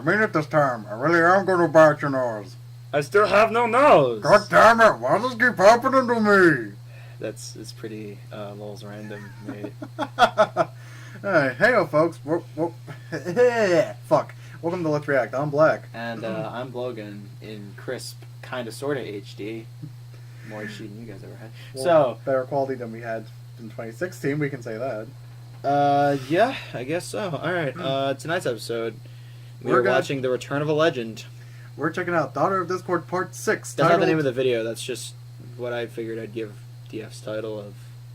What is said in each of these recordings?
mean it this time. I really am going to bite your nose. I still have no nose. God damn it! Why does this keep happening to me? It's pretty lulz random, mate. Hey, folks. Fuck. Welcome to Let's React. I'm Black. And I'm Blogan in crisp, kinda sorta HD. More HD than you guys ever had. Well, so better quality than we had in 2016. We can say that. Yeah, I guess so. All right. Tonight's episode, we're watching The Return of a Legend. We're checking out Daughter of Discord Part 6. That's not the name of the video. That's just what I figured I'd give DF's title of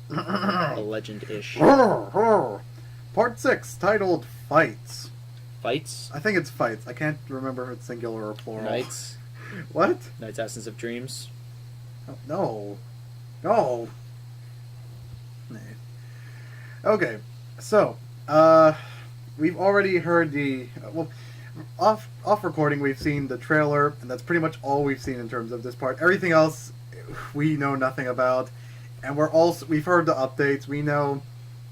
a legend-ish. Part 6, titled Fights. Fights? I think it's Fights. I can't remember if it's singular or plural. Nights? What? Nights, Essence of Dreams? No. No. Okay, so, we've already heard the, well, off recording we've seen the trailer, and that's pretty much all we've seen in terms of this part. Everything else we know nothing about, and we've heard the updates. We know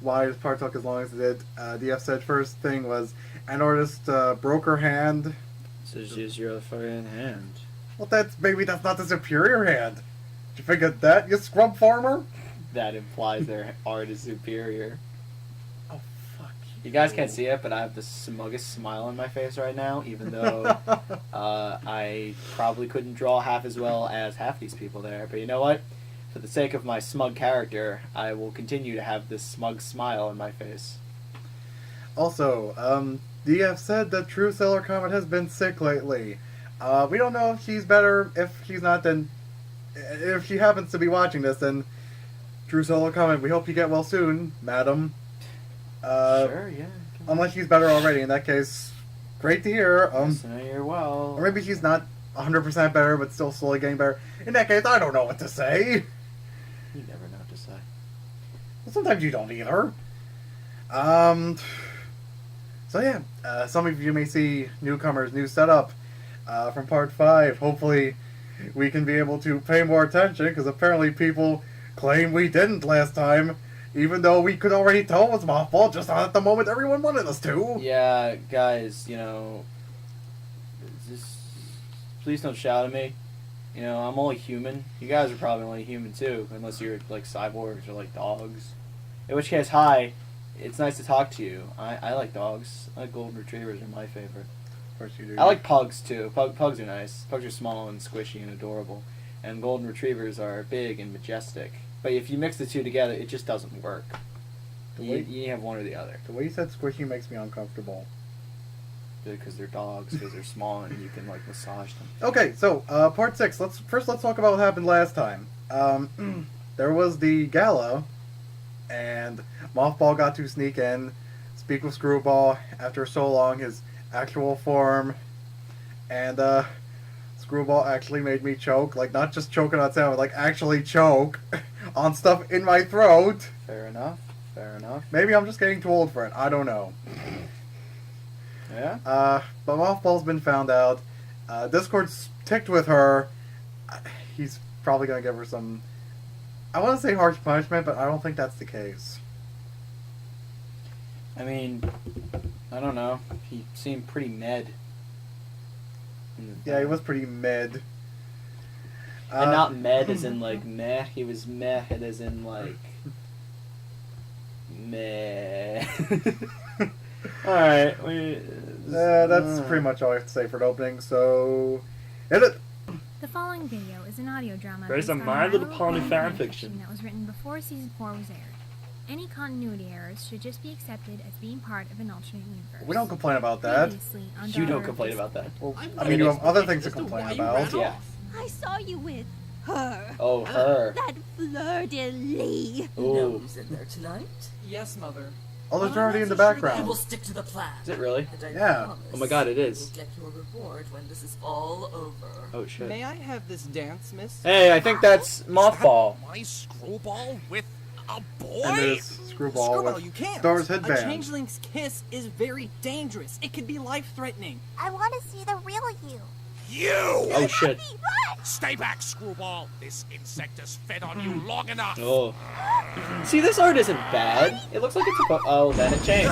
why this part took as long as it did. DF said first thing was an artist broke her hand. So just use your fucking hand. Well, that's not the superior hand. Did you forget that, you scrub farmer? That implies their art is superior. Oh, fuck. You guys can't see it, but I have the smuggest smile on my face right now, even though I probably couldn't draw half as well as half these people there. But you know what? For the sake of my smug character, I will continue to have this smug smile on my face. Also, DF said that True Sailor Comet has been sick lately. We don't know if she's better. If she's not, then if she happens to be watching this, then True Sailor Comet, we hope you get well soon, madam. Sure, yeah. Unless she's better already. In that case, great to hear. So you're well. Or maybe she's not 100% better, but still slowly getting better. In that case, I don't know what to say. You never know what to say. Well, sometimes you don't either. So yeah, some of you may see newcomers, new setup from Part 5. Hopefully we can be able to pay more attention, because apparently people claim we didn't last time, even though we could already tell it was my fault, just not at the moment everyone wanted us to. Yeah, guys, please don't shout at me. I'm only human. You guys are probably only human too, unless you're like cyborgs or like dogs. In which case, hi. It's nice to talk to you. I like dogs. I like golden retrievers are my favorite. Of course you do. I like pugs too. Pugs are nice. Pugs are small and squishy and adorable. And golden retrievers are big and majestic. But if you mix the two together, it just doesn't work. You have one or the other. The way you said squishy makes me uncomfortable. Because they're dogs, because they're small and you can like massage them. Okay, so Part 6. Let's talk about what happened last time. There was the gala, and Mothball got to sneak in, speak with Screwball after so long, his actual form, and Screwball actually made me choke, like not just choking on sound, like actually choke on stuff in my throat. Fair enough. Fair enough. Maybe I'm just getting too old for it. I don't know. Yeah? But Mothball's been found out. Discord's ticked with her. He's probably going to give her some, I want to say harsh punishment, but I don't think that's the case. I mean, I don't know. He seemed pretty mad. Yeah, he was pretty mid. And not med as in like meh. He was meh as in like meh. Alright. That's pretty much all I have to say for the opening, so hit it! The following video is an audio drama There's a based on My Little Milo Pony fan fanfiction that was written before Season 4 was aired. Any continuity errors should just be accepted as being part of an alternate universe. We don't complain about that. Previously on You Daughter don't of complain Discord. about that. Well, I mean, you have other things to complain about. Yeah. I saw you with her. Oh, her. That fleur-de-lis. Ooh. Who's in there tonight? Yes, Mother. Oh, there's Well, I'm already not in the so sure background. that we'll stick to the plan. Is it really? And I Yeah. promise Oh my god, it is. You'll get your reward when this is all over. Oh shit. May I have this dance, miss? Hey, I think that's Mothball. My screwball with a boy? And there's Screwball Screwball, with you can't. Star's A headband. changeling's kiss is very dangerous. It could be life-threatening. I want to see the real you. You! Oh shit. Stay back, screwball. This insect has fed on you long enough. Oh. See, this art isn't bad. It looks like it's a. Oh, then it changed.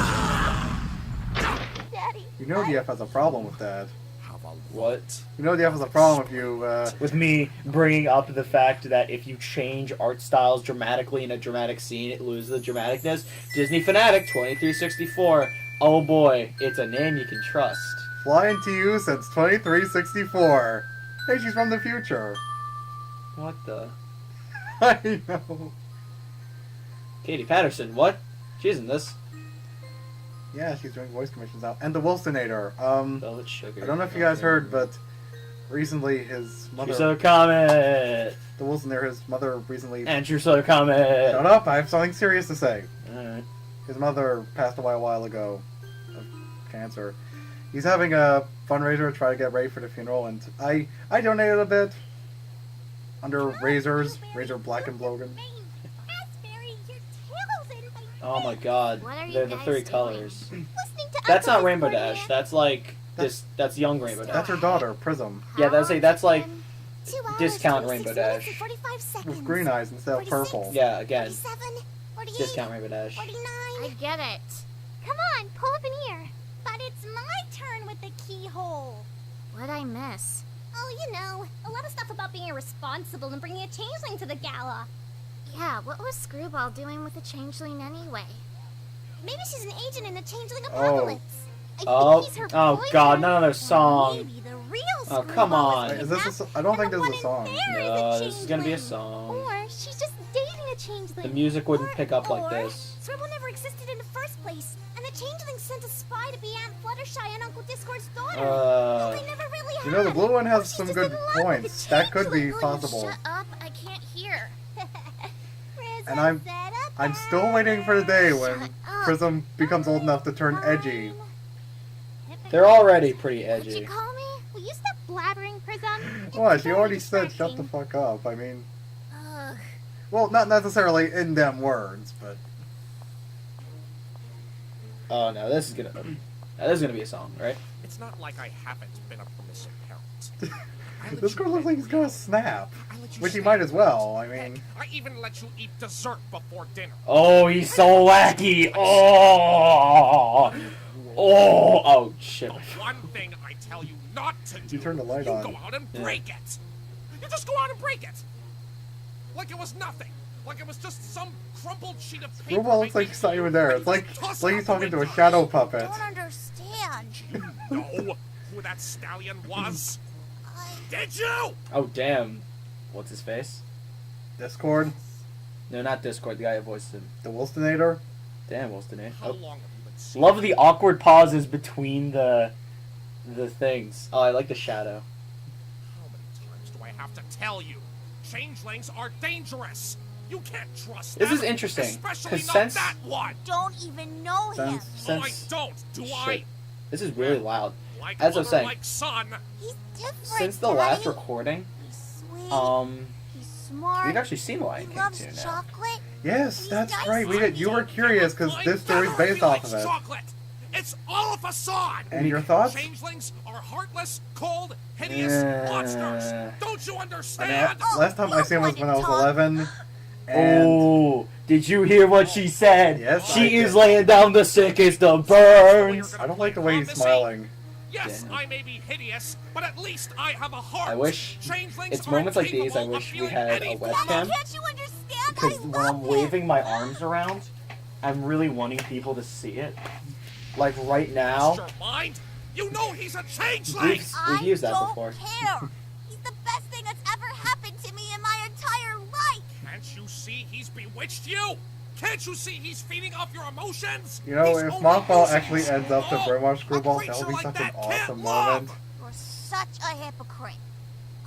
Daddy. You You know DF has a problem with that. Have a What? You know DF has a problem if you, With me bringing up the fact that if you change art styles dramatically in a dramatic scene, it loses the dramaticness. Disney Fanatic 2364. Oh boy, it's a name you can trust. flying to you since 2364. Hey, she's from the future. What the? I know. Katie Patterson, what? She's in this. Yeah, she's doing voice commissions now. And the Wilsonator. Velvet Sugar. I don't know if you guys heard, but recently his mother... Trousseau Comet! The Wilsonator, his mother recently... And Trousseau Comet! Shut up, I have something serious to say. Alright. His mother passed away a while ago of cancer. He's having a fundraiser to try to get ready for the funeral, and I donated a bit under Razor's, Razor Black and Blogan. Raspberry, your tail's in my Oh my god. What are you They're the guys three doing? colors. Listening to That's not Uncle Rainbow Whisper Dash. here. That's like that's young Rainbow Dash. That's her daughter, Prism, Yeah, that's like 2 hours, discount 26 Rainbow minutes, Dash. and 45 seconds. with green eyes instead of 46. purple. yeah, again, 47, 48, discount Rainbow Dash. 49. I get it. Come on, pull up an ear. But it's my turn with the keyhole. What'd I miss? Oh, you know, a lot of stuff about being irresponsible and bringing a changeling to the gala. Yeah, what was Screwball doing with the changeling anyway? Maybe she's an agent in the changeling Oh. apocalypse. I Oh, think he's her oh boyfriend. god, another Or song. Maybe the real Oh, come Screwball on. Wait, is this a so- I don't think this is a song. No, this is gonna be a song. Or she's just dating a changeling. The music wouldn't Or- pick up like or this. Scribble never existed in the first place, and the changeling sent a spy to be Aunt Fluttershy and Uncle Discord's daughter. They never really had. You know, the blue one Or has she's some just good in love with points. the That could be changeling. possible. Shut up, I can't hear. And I'm still waiting for the day when Shut up. Prism becomes old enough to turn edgy. They're already pretty What'd you edgy. call me? Will you stop blabbering, Prism? It's What? She very already said shut the distracting. fuck up. I mean, Ugh. well, not necessarily in them words, but Oh no, this is gonna be a song, right? It's not like I haven't been a permissive parent. I let this you girl looks beg like he's for gonna snap. I let you Which he stay. might as well. I Heck, mean, I even let you eat dessert before dinner. Oh, he's so wacky. Oh shit. The one thing I tell you not to do, You turn the light you on. go out and Yeah. break it. You just go out and break it. Like it was nothing. Like it was just some crumpled sheet of paper. Screwball looks like he's not even there. It's like he's talking to a shadow puppet. Don't understand. You know who that stallion was? I Did you? Oh damn. What's his face? Discord, No, not Discord. The guy who voiced him. the Wilsonator. Damn, what's the name? How Oh. long have you been seeing? Love the awkward pauses between the things. Oh, I like the shadow. How many times do I have to tell you? Changelings are dangerous. You can't trust This them. is interesting, Especially 'cause not since- that one. don't even know him. Since Oh, I Since don't, do shit. I? This is really loud. Like As I was mother, saying, like son. He's different. since the last Daddy. recording, He's sweet. He's smart. we've actually seen the He Lion King loves too now. chocolate. Yes, that's He's right. We did. You were I curious because don't this story's care if based he off likes of it. Chocolate. It's all a facade. And your thoughts? Changelings are heartless, cold, hideous Yeah. monsters. Don't you I mean, understand? last time I seen was when I was 11. And Oh, did you hear what she said? Yes, She I is did. laying down the sickest of burns. I don't like the way he's smiling. Yes, Damn. I may be hideous, but at least I have a heart. I wish Changelings it's are moments like these I capable of wish we feeling had a anything. webcam. Daddy, can't you understand? Because I when love I'm him. waving my arms around, I'm really wanting people to see it. Like right now. Lost your mind? You know he's a changeling. We've used that I before. don't care. He's the best thing that's ever happened to me in my entire life. Can't you see he's bewitched you? Can't you see he's feeding off your emotions? You know, He's if only Mothball using actually his ends up to soul. brainwash A Screwball, that creature would be like such an that can't awesome love. moment. You're such a hypocrite.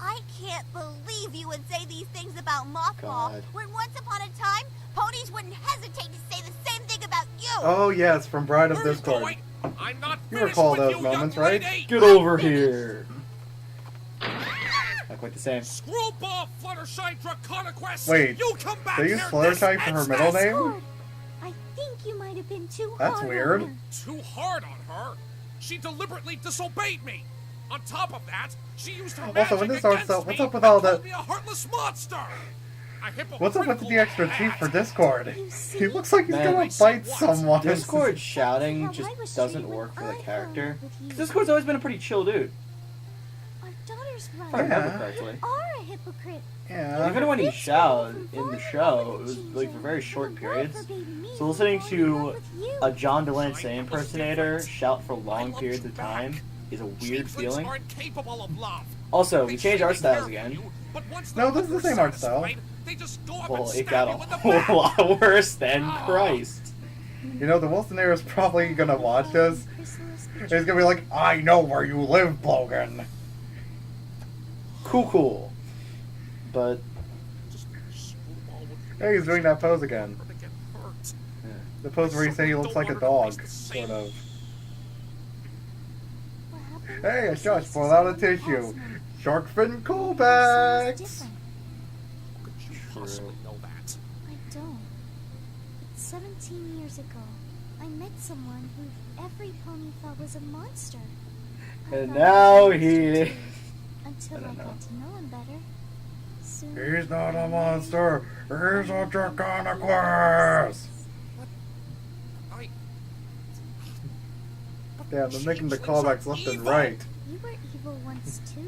I can't believe you would say these things about Mothball God. when once upon a time, ponies wouldn't hesitate to say the same thing about you. Oh yes, from Bride of Where are you Discord. going? I'm not You finished recall with those you, moments, young right? lady. Get over here. Not quite the same. Screwball Fluttershy Draconiquest. Wait, you come back they use here Fluttershy this for her instant. middle name? Lord, I think you might have been too That's hard on weird. her. Too hard on her. She deliberately disobeyed me. On top of that, she used her Also, when magic this starts against out, what's me up with all and that- called me a heartless monster. a hypocritical What's up with the extra teeth for act. Discord? He looks like he's Man, gonna bite someone. Discord shouting just doesn't work for the character. 'Cause Discord's always been a pretty chill dude, Our daughter's if I right. remember Yeah. correctly. You are a hypocrite. Yeah. Even when he shouted in the show, it was like for very short periods. So listening to a John DeLancey impersonator shout for long periods of time is a weird Changelings feeling. aren't capable of love. Also, we They changed say art they styles care for again. you, but once No, they're this is the same art style. satisfied, they just go up Well, and it stab got you a in the whole back. lot worse than Christ. You know, the Wilsonaire is probably gonna watch this. He's gonna be like, I know where you live, Blogan. Cool. But Hey, he's doing that pose again. They get hurt. The pose where you say he looks like a dog, sort of. Hey, a shot pulled out a tissue. Shark fin callbacks! Possibly know that. I don't. 17 years ago, I met someone who every pony thought was a monster. I and thought now he was he a monster is. too, until I I don't know. got to know him better. Soon, He's not a monster, he's a Draconicus! I. Damn, they're making the callbacks left and right. you were evil once too,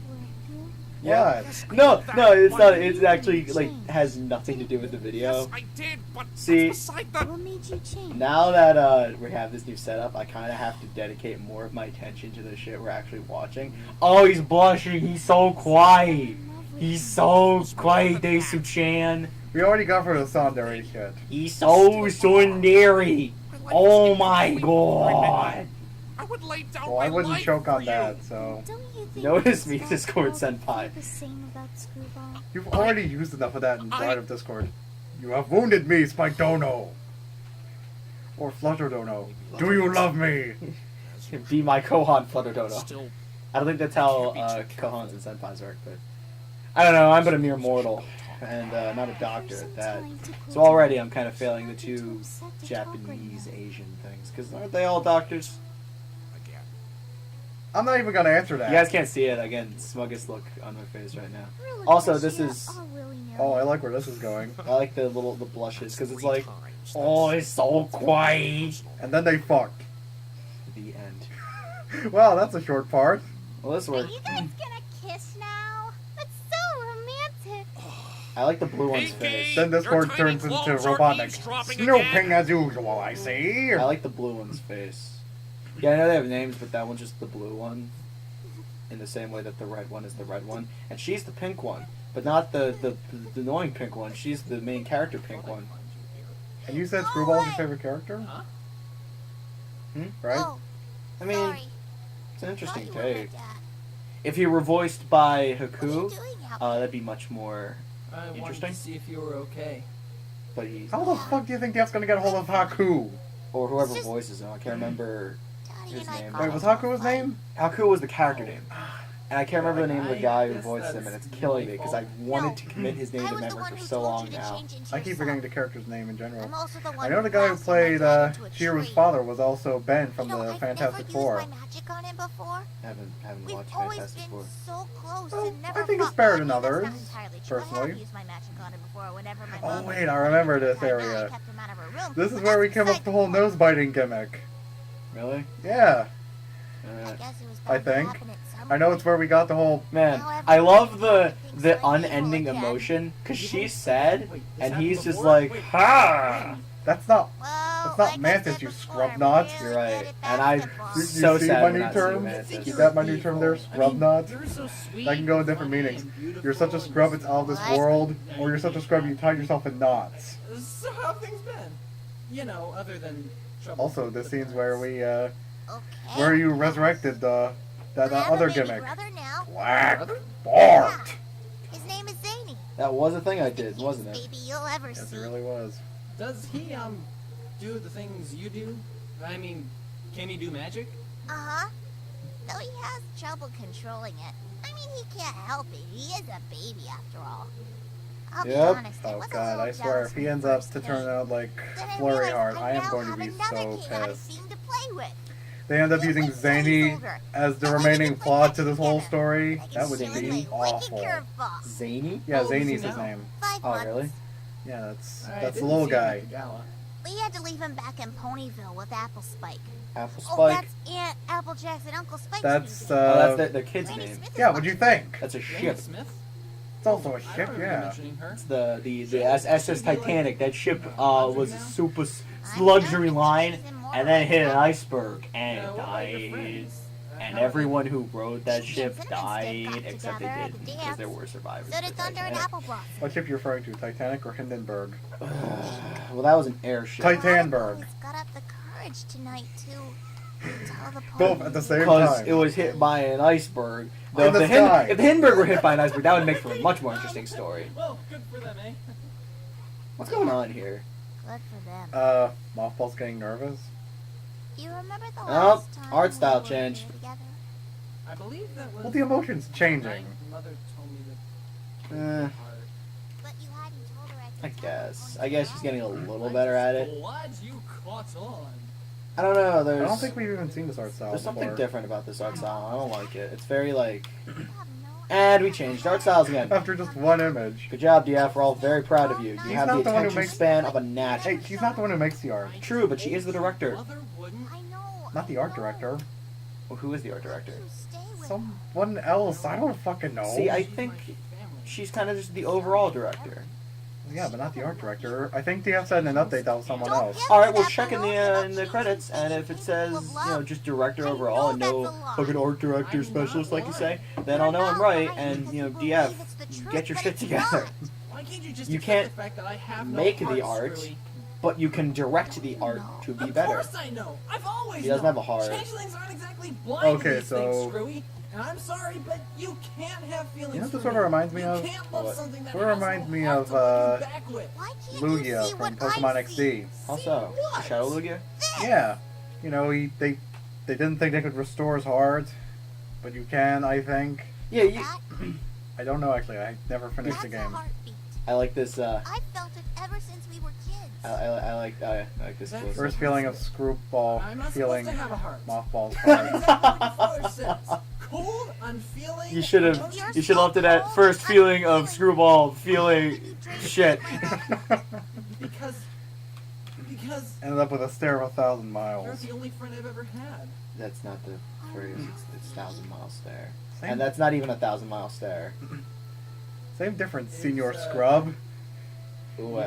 weren't you? Yeah. What? No, it's not. It's actually like has nothing to do with the video. Yes, I did, but See- that's beside the. What made you change? Now that we have this new setup, I kind of have to dedicate more of my attention to the shit we're actually watching. Oh, he's blushing. He's so quiet. He's so quiet, Daisuchan. We already got for the Sandere shit. He's so tsundere. Oh my god. I would lay down Well, I my wouldn't life choke for on you. that, so... Don't you think Notice that me, Screwball Discord would senpai. feel the same about Screwball? You've already used enough of that inside I- of Discord. You have wounded me, Spike Dono! Or Flutter Dono. Do you love me? Be my Kohan Flutter Dodo. Still, I don't think that's how Kohans and Senpais work, but I don't know. I'm but a mere mortal, and not a doctor at that. So already I'm kind of failing the two Japanese Asian things, because aren't they all doctors? again. I'm not even gonna answer that. You guys can't see it. Again, smuggest look on my face right now. Really, Also, this Garcia, is- all willy-nilly. Oh, I like where this is going. I like the blushes, because it's like, Times, oh, that's- it's so quiet. And then they fucked. The end. Wow, that's a short part. Well, this Are worked. you guys gonna kiss now? That's so romantic. I like the blue one's Hey, face. Then Your Discord tiny turns into clones are robotic. eavesdropping Snooping again. as usual, I see. I like the blue one's face. Yeah, I know they have names, but that one's just the blue one. In the same way that the red one is the red one. And she's the pink one. But not the annoying pink one. She's the main character pink one. And you said Screwball is your favorite character? Right? Oh, I mean, sorry. it's an interesting Thought you were my take. dad. If he were voiced by What are you Haku, doing out that'd be much more. I wanted Interesting. to see if you were okay. But he's. How the fuck do you think Dad's gonna get a hold of Haku? Or whoever It's just- voices him. I can't remember. Daddy His and I name. got Wait, was into a Haku his fight. name? Haku was the character name. And I can't remember the name of the I guy who guess voices him, and that's it's killing me my because fault. I wanted to commit his name I to was the memory one for who so told long you to now. change into I keep yourself. forgetting the character's name in general. I'm also the one I know the guy who blasted my played dad into a Chihiru's tree. father was also Ben from You know, the I've Fantastic never Four. used my magic on him before. Haven't We've watched always Fantastic been Four. so close Well, and never I think it's fought. better Well, than I mean, that's others, not entirely true. I personally. have used my magic on him before whenever my Oh, mom wait, was I remember this tired, area. I kept him out of her room. This is But where we that's came up beside with the whole the point. nose biting gimmick. Really? Yeah, I guess it was I bound to think. happen at some I know it's where we got the whole. Man, I love the unending emotion because she's sad and he's just like, ha! That's not. Well, That's not like I Mantis, said you before, scrub I'm nuts. really You're good right. at And I basketball. You so see sad my when new not seeing term? Mantis. You got my new term there, scrub nut? You're so sweet. That can go in and different funny meanings. and beautiful You're such a and scrub, it's out of this What? world, or you're such a scrub, you tie yourself in knots. So how have things been? You know, other than trouble. Also, the with scenes the where parents. we, Okay. where you resurrected that I have other a baby gimmick. brother now. Black Brother? Bart! His name is Zany. That was a thing I did, The wasn't cutest it? baby you'll ever Yes, see. it really was. Does he do the things you do? I mean, can he do magic? Uh-huh. Though he has trouble controlling it. I mean, he can't help it. He is a baby after all. I'll be Yep. honest, I Oh was a god, little I swear, jealous if when he ends up first to came. turn out like Then I Flurry realized Heart, I I am now going to have be another so king I pissed. seem to play with. they end up using When Zany Zany's older, as the I wanna remaining play plot fetch to this whole together. story, I can that would show you be my wicked awful. curveball. Zany? Yeah, How old is he Zany's his now? name. 5 Oh, months. really? Yeah, that's I the didn't little see him at guy. the gala. We had to leave him back in Ponyville with Apple Spike. Apple Oh, Spike? that's Aunt Applejack's and Uncle Spike's That's new Oh, uh, that's their kid's Granny name. Smith is yeah. What'd you think? That's a Granny ship. Smith? It's also a I ship, remember yeah. mentioning her. It's the SS Titanic. That ship was a super luxury line, and then hit an iceberg and Yeah, what about your died. friends? And How are everyone who rode that Jim ship Henson and Stick died, got except they together at didn't, the because there dance. were survivors. So of did the Thunder and Titanic. Apple Blossom. What ship you referring to? Titanic or Hindenburg? Well, that was an airship. Titanic. Boys got up the courage tonight to tell the Both party. at the same Because time. it was hit by an iceberg. In If the the, sky. if the Hindenburg were hit by an iceberg, that would make for a much more interesting story. Well, good for them, eh? What's going on here? Good for them. Mothball's getting nervous. You remember the Oh, last time art we style were change. here together? I believe that was. Well, the emotion's changing. Mother told me that. Eh, But you hadn't told her at I the time guess. before I guess you she's left. getting a little better at it. Glad you caught on. I don't know. I There's don't think we've even seen this art style there's something before. different about this art style. I don't like it. It's very like. You have no And we idea changed how art styles again. After just one image. Good job, DF. We're all very proud of you. You He's have not the the one who attention makes- span of a gnat. Hey, she's not the one who makes the art. True, but she is the director. Mother wouldn't. I know. Not the art director. Well, who is the art director? You stay with Someone else. I don't fucking know. See, I She's think my family. she's kind of just the overall director. Yeah, but not the art director. I think DF said in an update that was someone Don't else. get All right, we'll that check in balloon the without credits, and if it says just director I overall and know no that's a lie. fucking art director specialist like you say, then I'll know I'm right. And DF, get your shit together. Why can't you just You accept can't the fact that I have make no the heart, art, Screwy? but you can direct the art to be Of better. course I know. I've always He doesn't known. have a heart. Changelings aren't exactly blind Okay, to these things, so- Screwy. And I'm sorry, but you can't have feelings You know what for this sort of reminds me you of? Can't love What? something that Sort of has reminds no me heart of, to love you back with. Why can't Lugia you see from what Pokemon I XD. see? Also, what? Shadow Lugia? Yeah. You know, they didn't think they could restore his heart, but you can, I think. Yeah, you, That, I don't know, actually. I never finished that's the a game. heartbeat. I like this. I felt it ever since we were kids. I like this. That's close-up. First feeling of Screwball I'm not feeling supposed to have a heart. Mothball's That's heart. exactly what your father says. Cold, unfeeling. You should have. emotionless. You should have left it at first feeling of Screwball feeling shit. Because Ended up with a stare of 1,000 you're miles. the only friend I've ever had. That's not the phrase. It's 1,000-mile stare, Same, and that's not even a 1,000-mile stare. same difference, Senior Scrub. Ooh,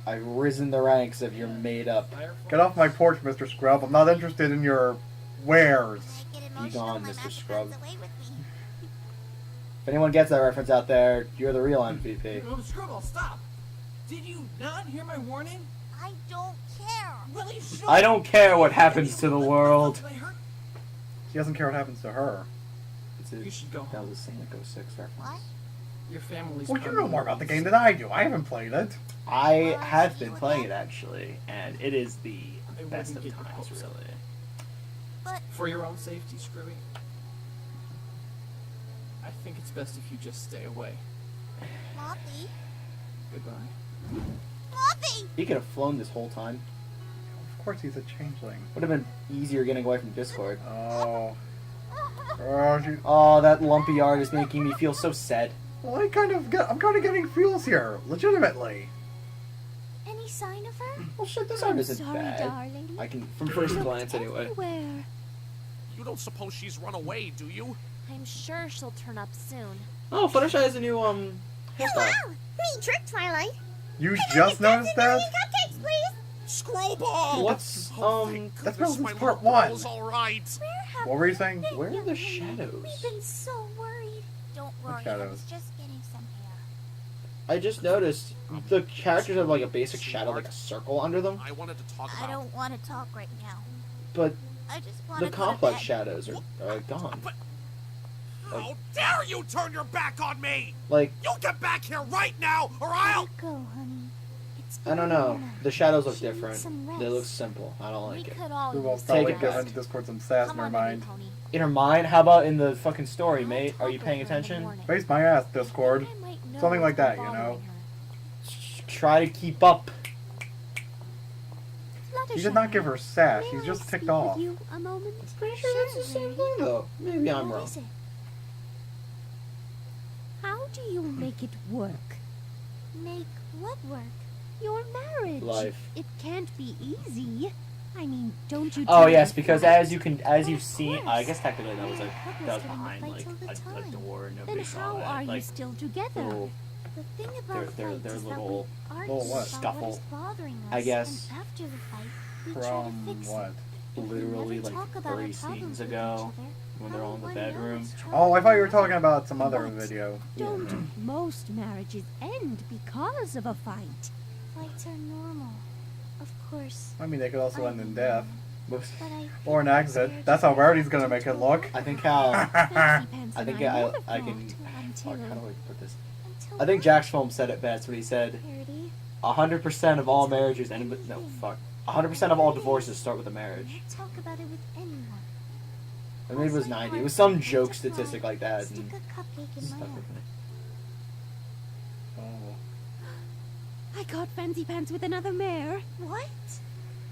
I've risen the ranks of your made up. Firefall. Get off my porch, Mr. Scrub. I'm not interested in your wares. I get Be emotional, gone, my Mr. master Scrub. runs away with me. If anyone gets that reference out there, you're the real MVP. Oh, Scrubble, stop! Did you not hear my warning? I don't care. Well, you should. I don't care what happens to the world. Did I hurt? She doesn't care what happens to her. You should go That home. was a Sonic 06 reference. What? Your family's. Well, you know more about the game than I do. I haven't played it. I have been playing it actually, and it is the I best wouldn't of get your times, hopes up. really. But For your own safety, Screwy. I think it's best if you just stay away. Moppy, Goodbye. Moppy. He could have flown this whole time. Of course, he's a changeling. Would have been easier getting away from Discord. Oh. Oh, she, Oh, that lumpy art is making me feel so sad. well, I'm kind of getting feels here, legitimately. Any sign of her? Well, shit, this art isn't Sorry, bad. darling. I can, from first glance anyway. Everywhere. You don't suppose she's run away, do you? I'm sure she'll turn up soon. Oh, Fluttershy has a new hairstyle. Neat trick, Twilight. You just noticed that? Cupcakes, please. Screwball! What's Thank That's goodness Rose's my part little one. girl's all right. Where have What were you saying? Where are the We've shadows? been so worried. Don't worry, I shadows? was just getting some hair. I just noticed the characters have like a basic shadow, like a circle under them, I wanted to talk I about. don't want to talk right now. but I just want the to go to complex bed. shadows are gone. But how dare you turn your back on me? Like, You get back here right now, or I'll. Let it go, honey. It's I don't been a know. minute. The shadows look She needs different. some They look rest. simple. I don't like We it. could all Screwball's use probably it giving back. Discord some sass in Come her on, mind. Baby Pony. In her mind? How about in the fucking story, I'll mate? Are you talk paying with her in the attention? morning. Face my ass, Discord. I might know Something like what's that, you know? bothering her. Try to keep up. He did not give her sash. He's just ticked off. You a moment? Pretty sure that's the same thing, though. Maybe I'm What wrong. is it? How do you make it work? Make what work? Your marriage. Life. It can't be easy. I mean, don't you? Oh do yes, it because right? as you've Of seen, course. I guess technically that was Every that was couple's gonna behind fight like till the a time. door and Then nobody saw how that. are you Like still together? little, The thing about Their- fights their is little- that we argue little what? about Scuffle, what is bothering us, I guess. and after the fight, we try to From fix what? it. If we literally never like talk about our 3 problems scenes with ago each other, when they're how all in the will one know bedroom. what's trouble Oh, I thought you were in our talking about some other What? video. Don't most marriages end because of a fight? Fights are normal. Of course. I mean, they could also end in death. Most- But I Or an feel accident. scared That's to how go Rarity's out gonna into make it the look. world. I think how Fancy Pants I and think I I would have can. thought Fuck, until how do I put this? Until I think what? Jack's film said it best when he said Parody. 100% of all marriages end with no fuck. 100% of all divorces start with a marriage. Don't talk about it with anyone. Or maybe it was 90. It was some joke statistic like that. Stick And a cupcake in stuck my with eye. me. Oh. I got Fancy Pants with another mare. What?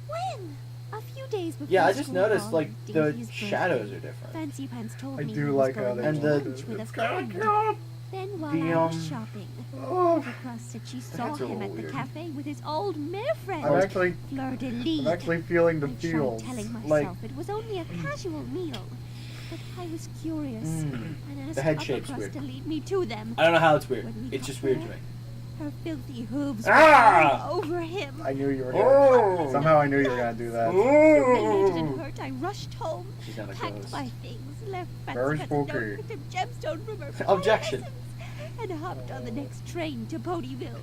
When? A few days before Yeah, I just school noticed ball like on the Davey's shadows birthday. are different. Fancy Pants told I me do he like was how going they And to the- lunch with a it's kinda friend. cute. Then while The, I was shopping, Oh. Papa said she saw That's a him little at the weird. cafe with his old mare friend, I'm actually Fleur de Lis. I'm actually feeling the I tried feels. telling myself Like, it was only a casual meal, but I was curious Mm. and asked The head Upper shape's Crust weird. to lead me to them. I don't know how it's weird. When we It's got just weird to there, me. Her filthy hooves Ah! were all over him. I knew you were gonna. Oh. Somehow I knew you were gonna do that. They made it and hurt. I rushed home, She's not a packed ghost. my things, left Very Fancy Pants a note spooky. with a gemstone from her Objection. lessons, and hopped on the next train to Ponyville.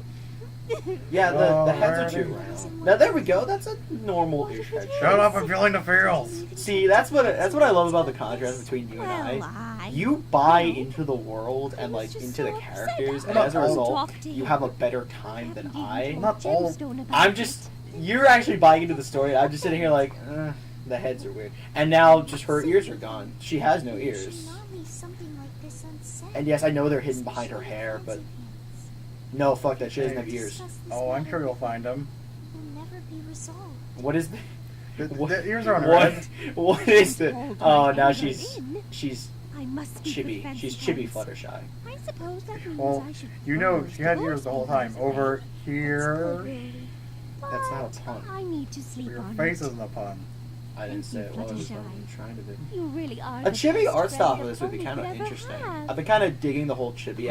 Yeah, Oh, the heads are Rarity. too round. Now there we go. That's a normal-ish head shape. Shut up! I'm feeling the feels. See, that's what I love about the contrast between you and I. Well, You buy into the world and like into the characters, and as a result, you have a better time than I. Not all- I'm just you're actually buying into the story. I'm just sitting here like, the heads are weird, and now just her ears are gone. She has no You ears. should not leave something like this unsaid. And yes, I know they're hidden behind her hair, but no, fuck that. She doesn't have ears. Oh, I'm sure you'll find them. Will never be resolved. What is the? The ears are on her What? head. What is the? Hold Oh, my now anger she's in. I must speak with chibi. Fancy She's chibi Pants. Fluttershy. I suppose that means Well, I should you know first she had divorce ears the whole me, time. Fancy Over Pants. here. That's not a But pun. I need to sleep Your on face it. isn't a pun. I didn't say it was. Fluttershy. I'm trying to be. You really are A the chibi best art style friend for a this would be pony kind of could ever interesting. have. I've been kind of digging the whole chibi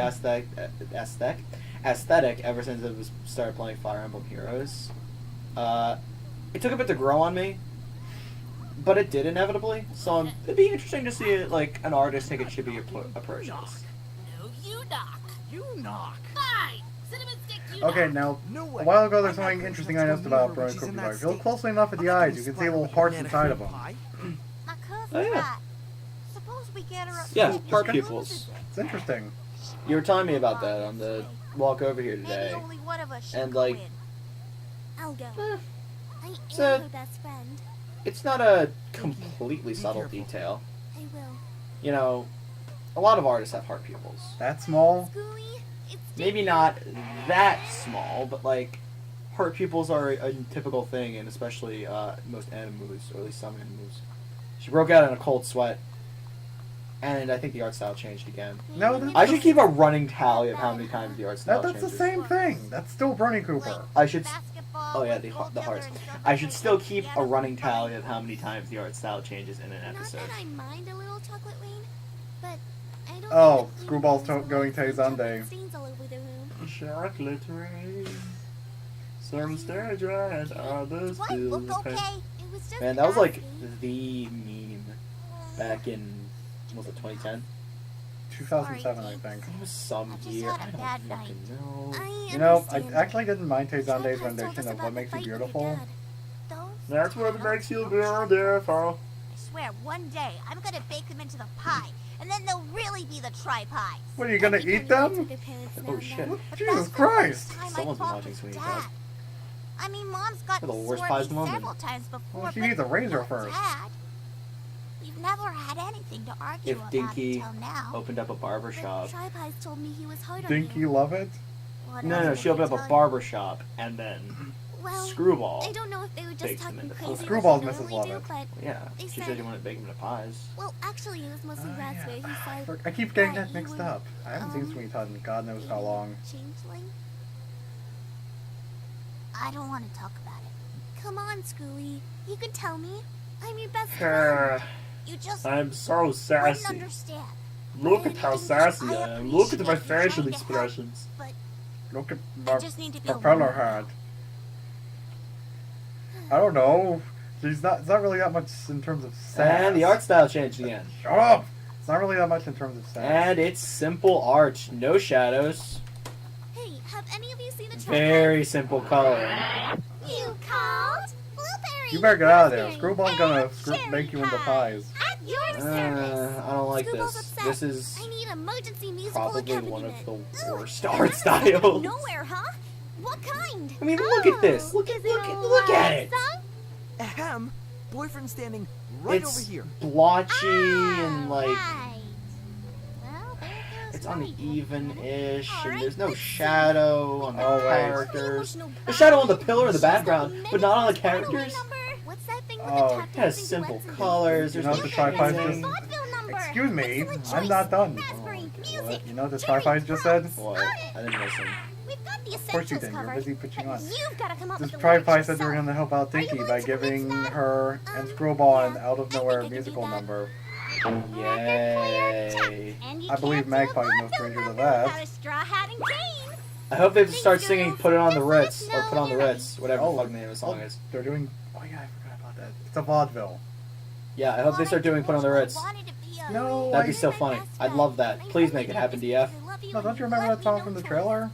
aesthetic ever since I started playing Fire Emblem Heroes. It took a bit to grow on me, but it did inevitably. So it'd be interesting to see like an artist take a chibi approach to this. No, you knock. You knock. Fine. Cinnamon stick, you Okay, knock. now No a way. while ago there's I'm not something gonna interesting touch I noticed Romeo about when Brony she's Cookie in Bar. that If you look state. closely enough at the I'm not eyes, gonna you can see splat little on hearts banana inside of cream them. pie. My cousin's Oh, yeah. right. Suppose we get her up. Yeah, heart Just- pupils. It's interesting. You were telling me about that on the walk over here Maybe today. only one of us should And, go like- in. I'll go. I am So- her best friend. It's not a completely subtle careful. detail. I will. You know, a lot of artists have heart pupils. That small? Schooly, it's Maybe not that small, but like heart pupils are a typical thing, and especially most animus, or at least some animus. She broke out in a cold sweat, and I think the art style changed again. No, that's, I should keep a running tally of how many times the art style that's the changes. same thing. That's still Brony Cooper. I should. basketball. Oh yeah, with the gold hearts. feather and silver I should bracelet still keep a together. running tally of how many times the art style changes in an Not episode. that I mind a little chocolate rain, but I don't. Oh, think the Screwball's clean rooms going will have Tay chocolate Sunday. stains all over the room. Chocolate rain. Some stare dry and others Do I feel look the pain. okay? It was just Man, that was like asking. the meme back in, was it 2010? 2007, I think. It was some I just year. had a I don't bad fucking night. know. I You know, I understand. actually didn't mind Tay Sundays Tripod's rendition told us of about What the Makes You fight with your Beautiful. dad. Those That's what battles makes you don't beautiful. I swear, one day I'm gonna bake them into the pie, and then they'll really be the tri-pies. What, are you gonna eat them? Oh shit. But Jesus that's the Christ! first time I Someone's been fought watching with Sweeney Dad. Todd. I mean, Mom's gotten They're the worst sore pies at in me London. several times before, Well, she but needs a razor with first. Dad, we've never had anything to argue If about Dinky until now. opened up a barber shop. Tri-Pies told me he was hard on Dinky you. love it? What No, else no, did she opened he up a tell barber shop and then. Well, Screwball. I don't know if they were just baked them talking into crazy pies. Screwball's like they Mrs. normally do, Lovett. but Yeah, They she said- said you wanted to bake them into pies. well, actually, it was mostly Oh, Raspberry. yeah. He said I keep getting that that you mixed were, up. I haven't seen Sweeney Todd in God knows how long. changeling. I don't want to talk about it. Come on, Scooey. You can tell me. I'm your best Uh, friend. You just I'm so wouldn't sassy. understand. Look at how sassy I am. Look at my appreciate you facial trying to help, expressions. But Look at I my just need to be propeller alone. hat. I don't know. It's not really that much in terms of sass. And the art style changed again. Shut up! It's not really that much in terms of sass. And it's simple art. No shadows. Hey, have any of you seen the Very simple coloring. You called? Blueberry. You better get out of there. raspberry, Screwball's gonna and cherry make you into pie. pies. At your service. I don't like Screwball's this. upset. This is I need emergency musical probably accompaniment. one of the Ooh, worst you're art not gonna styles. Nowhere, huh? What kind? I mean, look at this. Look at Is it a look at it. love song? Ahem. Boyfriend standing right It's over here. blotchy and like Right. Well, there goes it's my head. uneven-ish, and Alright, there's no let's see. shadow on the Oh, wait. characters. There's shadow on the pillar in the background, but not on the characters. What's that thing with Oh, the It tap has dancing simple duets and colors. You There's know no what the Tri-Fi's shading. just- vaudeville number? Excuse me, Excellent I'm choice. not done. Raspberry Oh, music. You know what the cherry Tri-Fi's just said? fries. What? I didn't listen. We've got the Of course you essentials didn't. You're covered. busy pitching but on. You've got to come up This with the Tri-Fi lyrics said they were yourself. going to help out Are you Dinky willing by to convince giving that? her and Screwball an yeah, out-of-nowhere I think I can musical do that. number. Yay! And you I believe can't do Magpie's a no vaudeville stranger to number that. without a straw hat and cane. I hope they start These singing girls "Put It On the just Ritz" let or us "Put on the know Ritz," whatever the Oh, fuck the name of the song is. They're doing... Oh yeah, I forgot about that. It's a vaudeville. Yeah, I hope they start doing "Put on the Ritz." No, That'd be I- so funny. I'd love that. Please make it happen, DF. No, don't you remember that song from the trailer?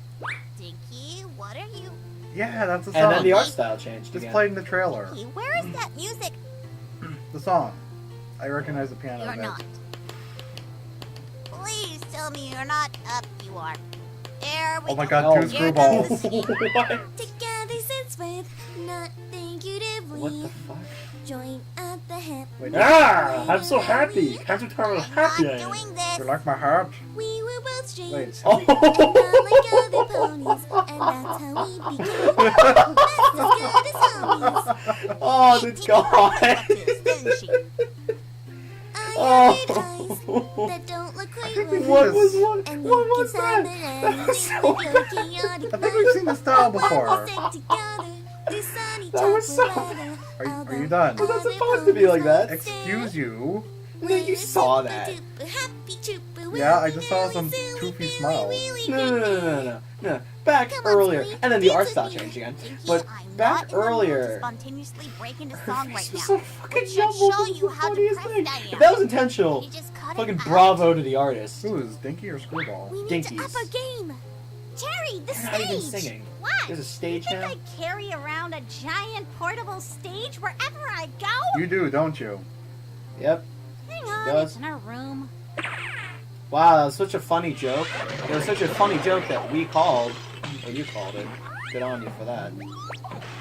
Dinky, what are you? Yeah, that's the And then song. the art style changed Just again. played in the trailer. Dinky, where is that music? The song. I recognize the piano You're bit. not. Please tell me you're not. Up, you are. There we Oh my go. god, two Here Screwballs. comes the steam. What? Together since with nothing you did What the we fuck? join at the hip. Wait, Ah! I'm so happy. Can't you tell me how I'm happy not I am? doing this. you like my heart? We were both strange. Wait. Oh! And not like other ponies, and that's how we became. That's as good as homies. Oh, it's gone. Didn't she? I have eyes that don't look quite right. What was what? And What we was can that? summon That was anything so with your good. chaotic I think we've seen the style before. We stick together through sunny That was so- tropical weather. Are you done? Was that supposed to be like that? Excuse you. You saw that. Yeah, I just saw some toothy smiles. No. Back Come on, earlier, Squeak, and then the dance art with style me. changed again. Dinky, But I'm back not in the mood to earlier, spontaneously break into her song face right was now. so fucking Which should jumbled. show It was you the how funniest depressed thing. I am. If that was intentional, You just cut fucking it out. bravo to the artist. Who is Dinky or Screwball? We need Dinkies. to up our game. Jerry, the They're not even stage. singing. What? There's a stage You think now. I carry around a giant portable stage wherever I go? You do, don't you? Yep. Hang on, does. it's in our room. Wow, that was such a funny joke. It was such a funny joke that we called, or you called it. Good on you for that.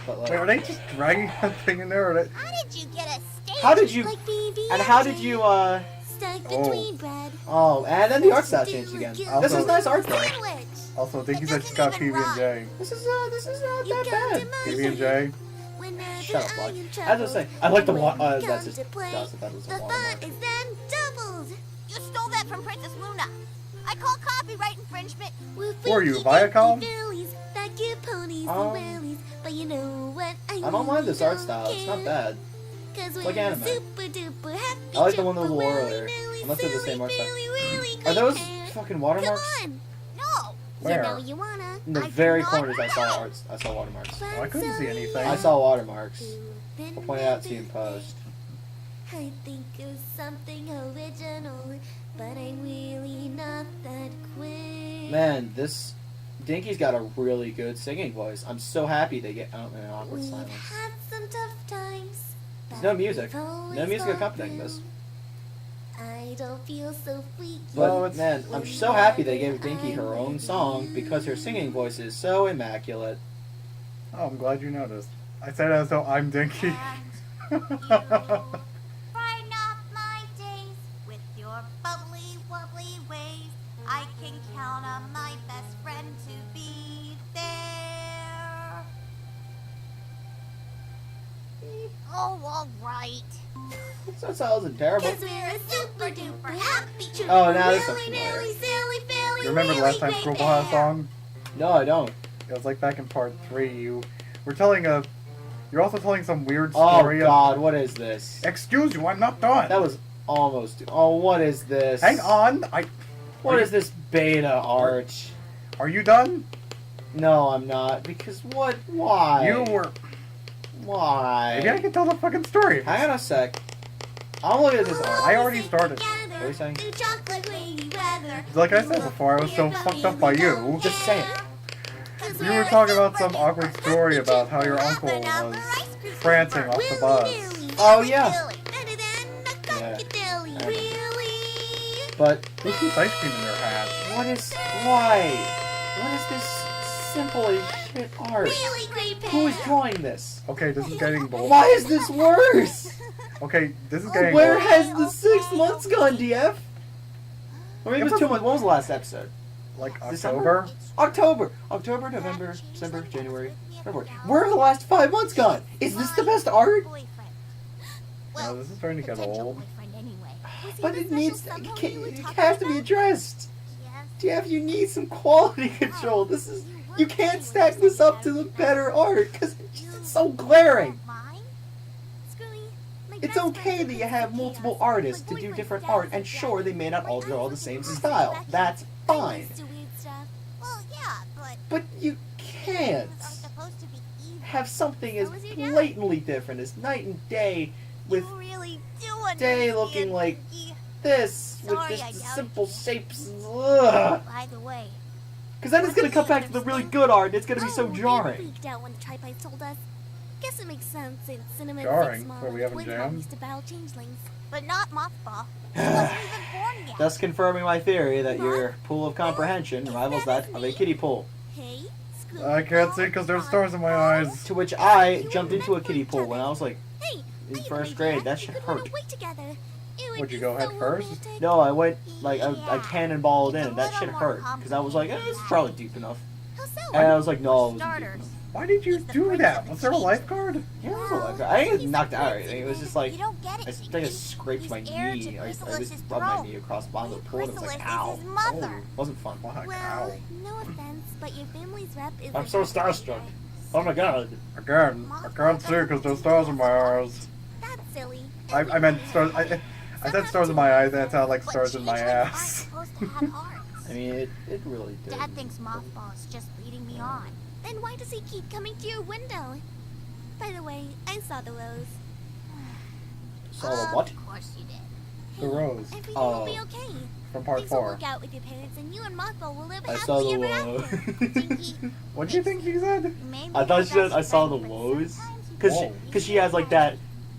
But Wait, are like, they just dragging that thing in there? Or they... How did you get a stage? how did you? Like BB And how did you? Stuck Oh. between bread. Oh, and then the art style changed again. Also- This is nice art though. Sandwich. Also, Dinky It said she's got doesn't even PB&J. This is not You that got bad. to motion PB&J. whenever Shut up, I'm Block. in I trouble. was just saying, I like the When one. you That's come just to play, that was a the fun watermark. is then doubled. You stole that from Princess Luna. I call copyright infringement. With Who are you, freaky Viacom? dinky fillies that give ponies the willies. But you know what? I don't mind this art style. It's not bad. Cause like we're anime. super duper happy. I like the one that was a super little earlier. willy-nilly, Unless they're the same silly, art style. really, really Are good those hair. fucking Come watermarks? on. No. Where? You know you wanna. In the I very do corners, I not saw know. arts. I saw watermarks. Oh, I couldn't see anything. I saw watermarks. I'll point it out to you in post. I think of something original, but I'm really not that quick. Man, this Dinky's got a really good singing voice. I'm so happy they get out in an awkward We've silence. had some tough times. There's no but music. we've always No music gone accompanying through. this. I don't feel so freaky. But Well, it's- man, I'm so happy they gave Dinky her own song because her singing voice is so immaculate. Oh, I'm glad you noticed. I said it as though I'm Dinky. And you brighten up my days with your bubbly, wobbly ways. I can count on my best friend to be there. Oh, alright. That wasn't terrible. Cause we're a super duper happy trooper. Oh, now this Really, one's familiar. really, silly, Philly, You remember the really last time great Screwball had a bear. song? No, I don't. It was like back in part 3. You were telling a. You're also telling some weird Oh story. God, what is this? Excuse you, I'm not done. That was almost. Oh, what is this? Hang on. What is this beta art? Are you done? No, I'm not. Because what? Why? You were. Why? Maybe I can tell the fucking story. Hang on a sec. I'm looking at this art. I already started. What are you saying? Like I said before, I was so fucked up by you. Just saying. You were talking about some awkward story about how your uncle was prancing off the bus. Oh yeah. But Who keeps ice cream in their hat? what is why? What is this simple as shit art? Who is drawing this? Okay, this is getting bold. Why is this worse? Okay, this is getting Where bold. has the 6 months gone, DF? Or maybe it was 2 months. What was the last episode? Like December? October? October, November, December, January, February. Where have the last 5 months gone? Is this the best art? No, this is starting to get old. But it needs. It has to be addressed. DF, you need some quality control. This is. You can't stack this up to the better art because it's so glaring. It's okay that you have multiple artists to do different art, and sure, they may not all draw the same style. That's fine. Well, yeah, But you can't are supposed to be evil. have something as blatantly different as night and day with You really do day understand, looking like Pinky. this, with Sorry, just I the doubt simple you. shapes. Ugh. By the way, Because then it's going to cut back to the really good art, and it's going to be so They jarring. freaked out when the Tripies told us. Guess it makes sense since Cinnamon Jarring? Six Mom Were we and having Twin jam? Mom used to battle changelings. but not Mothball. He wasn't even born yet. Thus confirming my theory that your pool of comprehension rivals that of a kiddie pool. Hey, Scooby. I can't see because there's stars in my eyes. To which I jumped into a kiddie pool when I was like Hey, in wait a first minute, grade. Dad. That We shit could run hurt. away together. It would Would you be go head so first? romantic. No, I went like I cannonballed in. That shit hurt because I was like, this is probably deep enough. How so? And I was like, no, it wasn't deep Starters. enough. Why did you do that? Was there a lifeguard? Yeah, it was a lifeguard. I didn't get knocked out or anything. It was just like You don't get it, I think I Pinky. scraped my He's heir to knee. I just Chrysalis's rubbed my throne. knee across the bottom of the pool and it was like, Chrysalis ow. is his mother. Oh, wasn't fun. Fuck, Well, ow. no offense, but your family's rep is. I'm like so a- starstruck. Oh my god. Again, I can't see because there's stars in my eyes. That's silly. I meant stars. I said stars in my eyes, and it sounded like stars in my Changelings ass. aren't supposed to have hearts. I mean, it really did. Dad thinks Mothball is just leading me on. Then why does he keep coming to your window? By the way, I saw the rose. Saw the what? Of course you did. The rose Everything Oh. will be okay. from part Things will 4. work out with your parents, and you and Mothball will live I saw happily the ever woe. after. What do you think she said? Maybe I thought my she said best I saw the friend, but woes. sometimes Because she has like that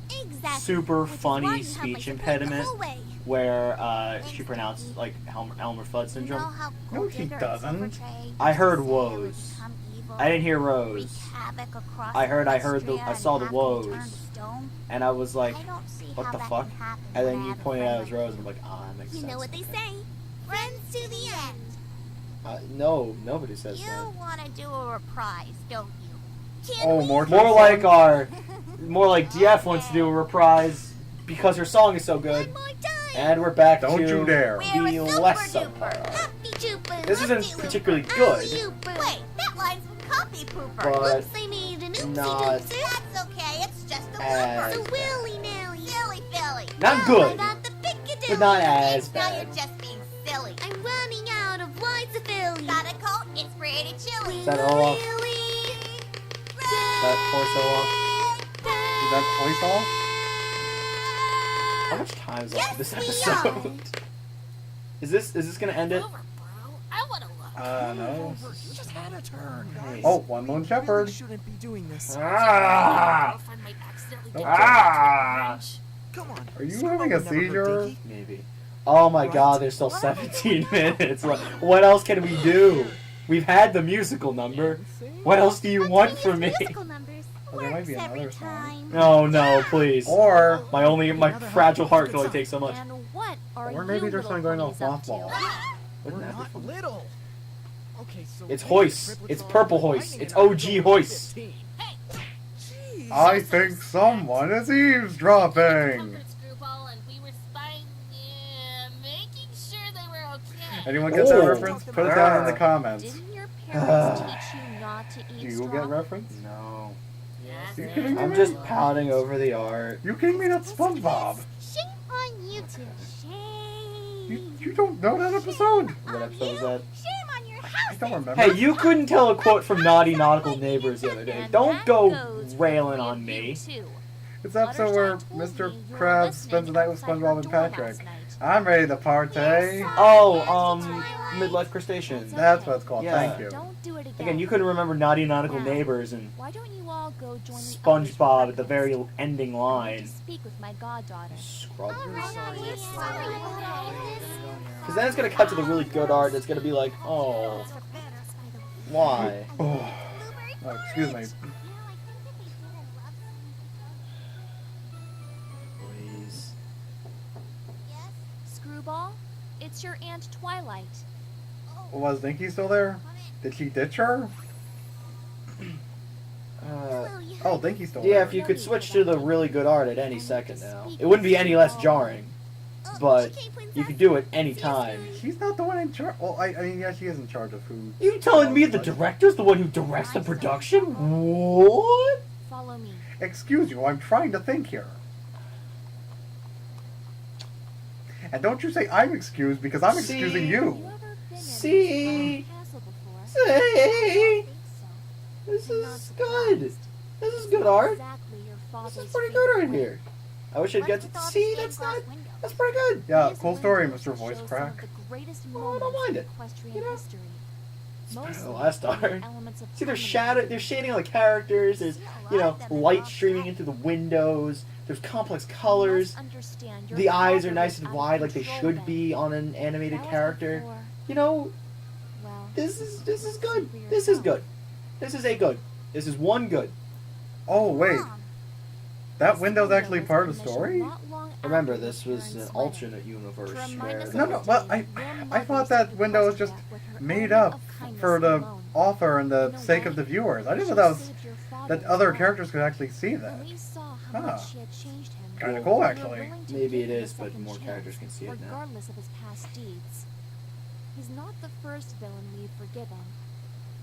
Exactly. super Which is funny why you have my speech support impediment the whole way. where she pronounced like Elmer Fudd You know syndrome. how No, Gold she Digger and doesn't. Silvertray I heard used to say it would woes. become evil, I didn't hear wreak rose. havoc across I heard Equestria I saw the and have to woes. turn to stone? And I was like, I don't see what how the that fuck? can happen And when then I you have a pointed friend out it was like Rose. I'm like, ah, that makes You sense. know what they Okay. say. Friends to the end. No, nobody says You that. want to do a reprise, don't you? Can Oh, we? more More like more like DF wants to do a reprise because her song is so good. One more time. And we're back Don't to you dare. We're the a super less duper. subpar. Happy Jooper. This isn't Lefty particularly Looper, good. Alley-ooper. Wait, that line's from Copy Pooper. But Oops, I made an oopsie not doopsie. That's okay, it's just a as blooper. So willy nilly. Silly Philly. Not Now good, I got the Piccadilly. but not as Now bad. you're just being silly. I'm running out of lines to fill. Got a cold? It's pretty chilly. Is that Olaf? Willy. That poor Olaf. Is that voice off? How much time is left of this Yes, we episode? Is this gonna end it? Over, bro. I want to look. No. You just had a turn. Hey. Oh, One Moon You Shepherd. really shouldn't be doing this. Ah! Girlfriend might accidentally Nope. get Ah! wrench. Come on. Are you Screw having it, a never hurt seizure? Dinky. Maybe. Oh my Right. god, there's still 17 minutes. What else can we do? We've had the musical number. What else do you want from me? Musical numbers. Well, there might be Works every another song. time. No, no, please. Or My fragile heart can only take so much. And what are Or maybe you there's little something going on with ponies up to? Mothball. Wouldn't We're that be not fun? little. Okay, so It's maybe Hoist. triplets It's are Purple lightning Hoist. and It's I'll OG go Hoist. 15. Hey, Jeez. I think someone is eavesdropping. Comfort Screwball and we were spying, making sure they were okay. Anyone get that Oh. reference? Put it down in the comments. Didn't your parents teach you not to Do eavesdrop? you get reference? No. Yes, You sir. kidding I'm me? just pouting over the art. You kidding me? That's SpongeBob. Shame on you two. Shame. You don't know that episode? What episode was that? Shame on your I house. don't remember. Hey, you couldn't tell a quote from Naughty Nautical Neighbors the other day. And Don't that go goes for railing the on three of me. you, too. It's the episode where Fluttershy told Mr. me you were Krabs listening spends the night with outside her SpongeBob and door Patrick. last night. I'm ready to partay. Oh, midlife crustacean. That's what it's called. Yeah. Thank you. Don't do it again. Again, you couldn't remember Naughty Nautical Now, Neighbors and Why don't you all go join the SpongeBob at the others very for ending breakfast? I need line. to speak with my goddaughter. Scrub. Sorry. Because then it's gonna cut to the really good art. It's gonna be like, oh, why? Oh, excuse me. Please. Screwball, it's your Aunt Twilight. Was Dinky still there? Did she ditch her? Oh, Dinky's still Yeah, there. if you could switch to the really good art at any second now, it wouldn't be any less jarring. But you could do it any time. She's not the one in charge. Well, I mean, yeah, she is in charge of food. You telling me the director's the one who directs the production? What? Follow me. Excuse you, I'm trying to think here. And don't you say I'm excused because I'm See? excusing Have you. you ever been See? in a castle before? See? I think so. This I'm not is good. surprised. This is good art. Exactly your This father's is pretty good right favorite here. I wish I'd get to see. That's not. That's pretty good. Yeah, These cool story, windows Mr. Voice show some Crack. of the greatest Well, I don't moments mind in it. equestrian You know? history. It's better than the Mostly last with art. elements of See, there's comedy. shadow. There's shading on the characters. There's light streaming into the windows. There's complex You colors. must understand your The eyes are father nice was and out of wide, like they control should then. be on an animated That was character. before, You know, well, this is good. see for This is yourself. good. This is a good. This is one good. Oh, wait. That This window's window actually was part of the commissioned story? not long Remember, after this your was an parents' alternate wedding. universe To remind where us the No, of no, the but day I your thought mother that saved window was Jessica just with her made own up of kindness for the alone. author and the In a sake way, of the viewers. I didn't she know that was saved your that father's other life. characters could actually see that. When we saw how Huh. much she had changed him, Kinda we cool, were actually. willing to Maybe give it him a is, but second more chance, characters can see it now. regardless of his past deeds. He's not the first villain we've forgiven.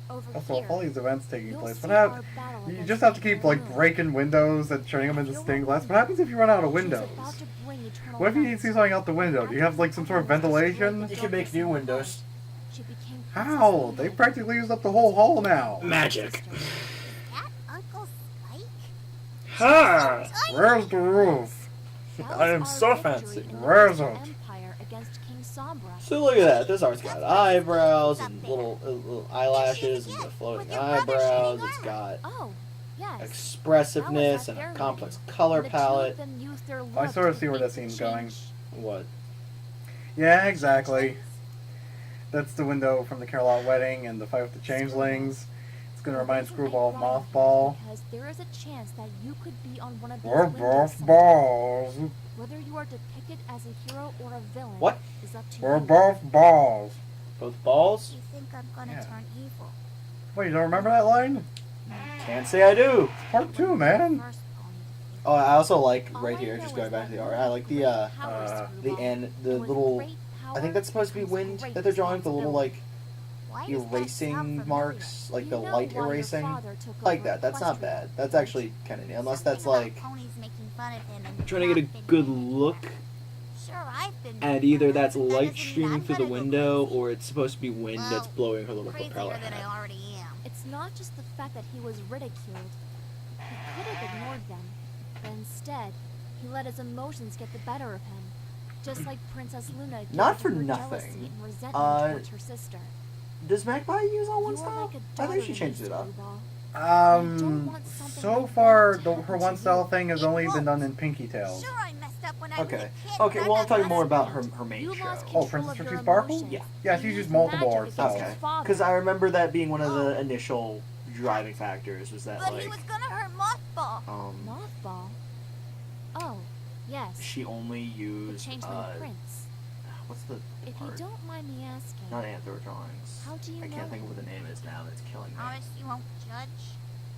Over Also, here, with all these events taking you'll place, see what happens? our battle You against just have to the keep like Blogan. breaking windows and turning them into You'll stained glass. What remember, happens if you run out of she's windows? about to bring eternal What if you light. need to see something out the window? Do you have like some sort of ventilation? You can make new windows. She became How? Princess They Leia. practically used up the whole hall now. Magic. That Uncle Spike? Ha! Where's the roof? That I am was so our victory fancy. in the Where's Crystal it? Empire against King Sombra. So look at that. This art's got eyebrows and little eyelashes and the floating eyebrows. It's got Oh, yes. expressiveness and a complex color palette. I sort of see where that scene's going. What? Yeah, exactly. That's the window from the Carolot wedding and the fight with the changelings. It's gonna remind Screwball of Mothball. Because there is a chance that you could be on one of these We're windows both someday. balls. Whether you are depicted as a hero or a villain What? is up to We're you. both balls. Both balls? You think I'm gonna Yeah. turn evil? Wait, you don't remember that line? Can't say I do. Part 2, man. First pony. Oh, I also like All right I here. know Just is going back that to the you art. I have like great the power, the Screwball. end, the With little. great I power think that's supposed to be comes wind great that they're drawing. The little like Why does that sound erasing familiar? marks, like You the know light why your erasing. father took I like over that. That's not equestrian. bad. That's actually kind of neat. Unless that's Something like about ponies making fun of him and trying to get not a good fitting in. look. Sure, I've been And making either fun that's of him, but that light doesn't mean streaming I'm through the gonna go window, crazy. or it's supposed to be wind that's Well, blowing her little Crazier propeller than I hat. already am. It's not just the fact that he was ridiculed. He could have ignored them, but instead, he let his emotions get the better of him. Just like Princess Luna gave Not him for her nothing. jealousy and resentment towards her sister. Does Magpie use all one You are style? like a I daughter think she to changed me, it up. Screwball. So far, her one style thing has only been done in Pinky Tails. Sure, I messed up when I was Okay. a kid. Okay. but Well, I'm I'm talking not more gonna- about her main You show. lost Oh, control Princess of Trixie your Sparkle? emotions. Yeah. Yeah, You she's used used multiple magic art against styles. your Okay. father. Because I remember that being one of the initial driving factors was that But like he was gonna hurt Mothball. Mothball? Oh, yes. she only The used changeling prince. what's the If you part? don't mind me asking, Not Anthro drawings. how do you I know can't think him? of what the name is now. That's killing me. Promise you won't judge?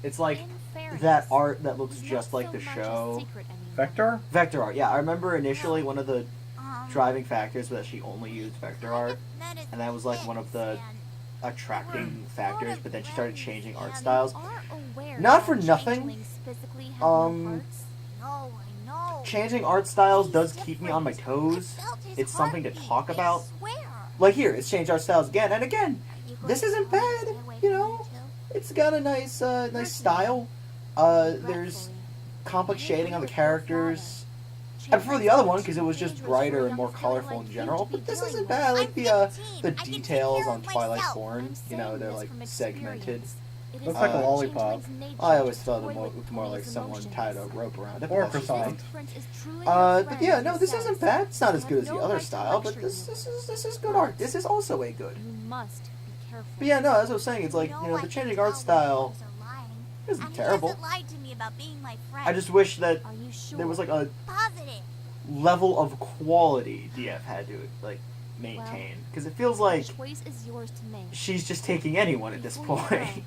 It's like In fairness, that art that looks it's just not like so the much a show. secret anymore. Vector? Vector art, yeah. I remember initially one of the Um, driving factors was that she only used vector art, met and that was like one of the attracting factors. But then she started changing art styles. You are aware Not that for nothing, changelings physically have no hearts? No, I know. Changing art styles does He's keep me on my different. toes. I felt his It's something to heartbeat, talk I about. swear. Like here, it's changed art styles again and again. You going This to isn't tell me to bad, stay away you from know. too? It's got a nice, nice style. There's complex shading on the characters. I prefer the other one because it was just brighter and more colorful in general. But this isn't bad. I like the I can take details care on of Twilight myself. Born. You know, they're like segmented. Looks like a lollipop. I always thought it looked more like someone tied a rope around it. Or but that's just croissant. me. But yeah, no, this isn't bad. It's not as good as the other style, but this is good art. This is also a good. You must be careful. But yeah, no, as I was saying, it's like, you know, I the can changing tell art when style others are lying. isn't And terrible. He hasn't lied to me about being my friend. I just wish that Are you sure? there was like a Positive. level of quality DF had to like maintain, because it feels like The choice is yours to make. she's just taking anyone at this Before you point. go,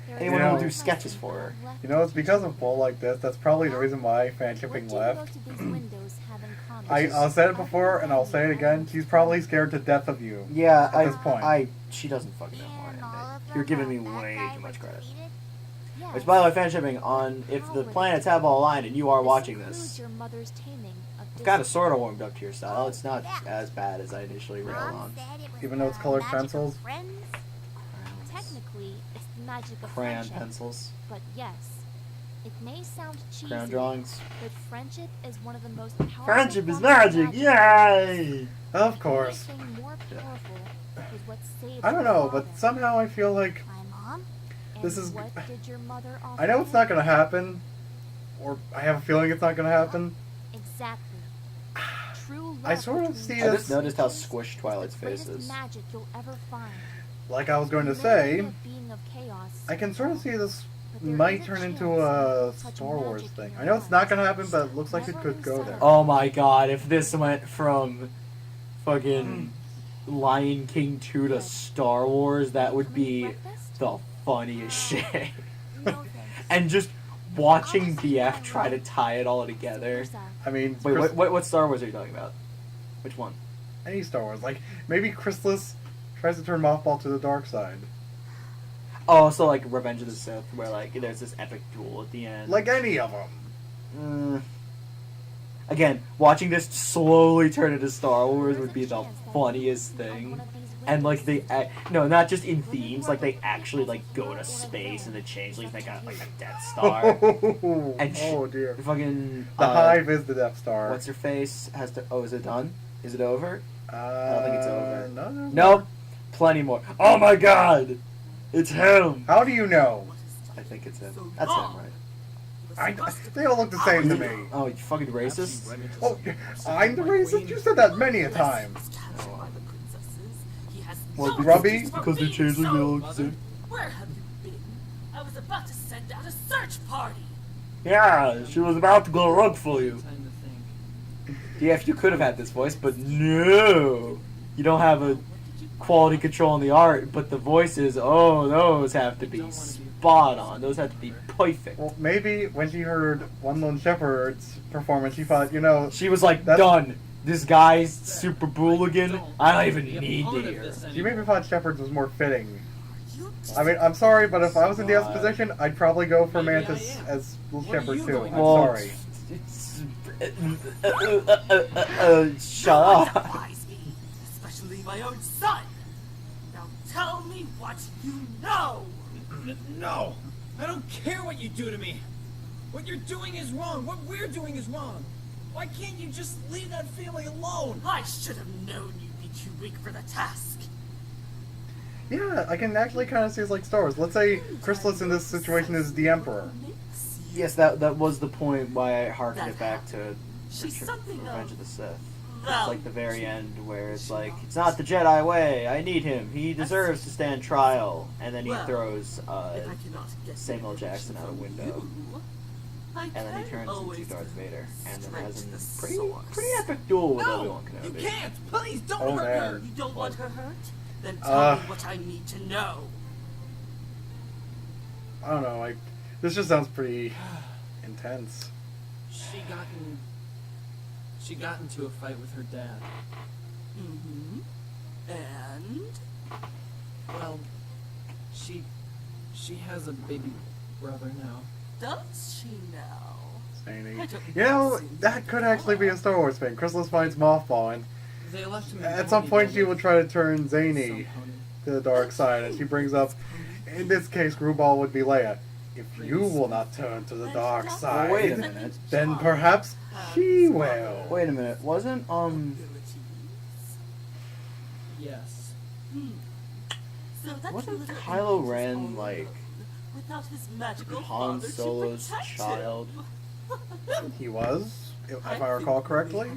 there Anyone is who will one do sketches lesson for her. I have left You know, it's for because you. of bull like this. That's probably the reason why fan What shipping do left. both of these windows have in common? I've said it before and I'll say it again. She's probably scared to death of you. Yeah, At this point. she doesn't fucking know And more. all of You're them giving me that way guy too much was credit. defeated? Yes. Which, by the way, fan shipping on if the planets have all aligned and you are watching includes this, your mother's taming of I've got of discipline. sort of warmed up to your style. It's not as bad as I initially railed Mom on. said it was Even though it's the colored magic of pencils? friends. Technically, it's the magic of Crayon friendship. pencils, But yes, it may sound cheesy, crayon drawings. but friendship is one of the most powerful Friendship is forms of magic! Yay! Of course. The only thing more powerful was what saved I don't your know, but father. somehow I feel like My mom? And this is- what did your mother offer I know it's you? not gonna happen, or I have a feeling it's not gonna happen. Exactly. True love I sort of between see I this- just noticed how generations squished is Twilight's the face greatest is. magic you'll ever find. Like I was going to You may be say, a being of chaos, I can sort of see this but there might is turn into chance a of such Star Wars magic thing. in I your know it's not life. gonna happen, but it looks like it Never could go lose there. sight of Oh my god, if this went from fucking Lion King 2 to Star Wars, that would be the funniest shit. No thanks. And just watching BF try to tie it all together. I mean, Wait, Chris- what Star Wars are you talking about? Which one? any Star Wars, like maybe Chrysalis tries to turn Mothball to the dark side. Oh, so like Revenge of the Sith, where like there's this epic duel at the end. Like any of them. Again, watching this slowly turn into Star Wars would be the funniest thing. And like they, no, not just in themes, like they actually like go to space and the changelings they got like a Death Star. And oh dear. Fucking The Hive is the Death Star. What's her face has to? Oh, is it done? Is it over? I don't think it's over. No, no. Nope. Plenty more. Oh my god! It's him! How do you know? I think it's him. That's him, right? They all look the same to me. Oh, you fucking racist? Oh, I'm the racist? You said that many a time. Well, Grubby? Because they're changing they look the same. Where have you been? I was about to send out a search party. Yeah, she was about to go rogue for you. Time to think. Yeah, you could have had this voice, but no! You don't have a quality control on the art, but the voices, oh, those have to be spot on. Those have to be perfect. Well, maybe when she heard One Lone Shepherd's performance, she thought, you know, She was like, That's- done. This guy's super Blogan. I don't even need to hear. she maybe thought Shepherd's was more fitting. I mean, I'm sorry, but if I was in DF's position, I'd probably go for Maybe I Mantis am. as What are Shepherd you too. going I'm to sorry. Shut up. Despise me, especially my own son. Now tell me what you know. No! I don't care what you do to me! What you're doing is wrong! What we're doing is wrong! Why can't you just leave that family alone? I should have known you'd be too weak for the task. Yeah, I can actually kind of see it as like Star Wars. Let's say Chrysalis in this situation is the Emperor. Yes, that was the point why I harkened it back to She's something Revenge of the Sith. It's Well, like the very end where it's like, it's not the Jedi way, I need him, he deserves to stand trial, and then he Well, throws if I cannot get Samuel Jackson out a window, you, I and then he can turns always into Darth Vader, and then has stretch a the pretty source. epic duel with No! Obi-Wan You Kenobi. can't! Please don't Oh, hurt her! man. You don't want her hurt? Then tell Uh, me what I need to know. I don't know, like This just sounds pretty intense. She got into a fight with her dad. Mm-hmm. And? Well, she has a baby brother now. Does she now? Zany. I don't You know, think that could actually be a Star Wars thing. Chrysalis finds Mothball, and They left him in at some Pony point she Village. will try to turn Some Zany pony. to the dark side, and she brings up, in this case, Screwball would be Leia. If you will not turn to the dark side, Well, wait a minute. then perhaps she will. Wait a minute. Wasn't Yes. So that Wasn't little Kylo idiot is Ren, all like, alone, without his magical Han father to Solo's protect child? him? He was, if I recall correctly.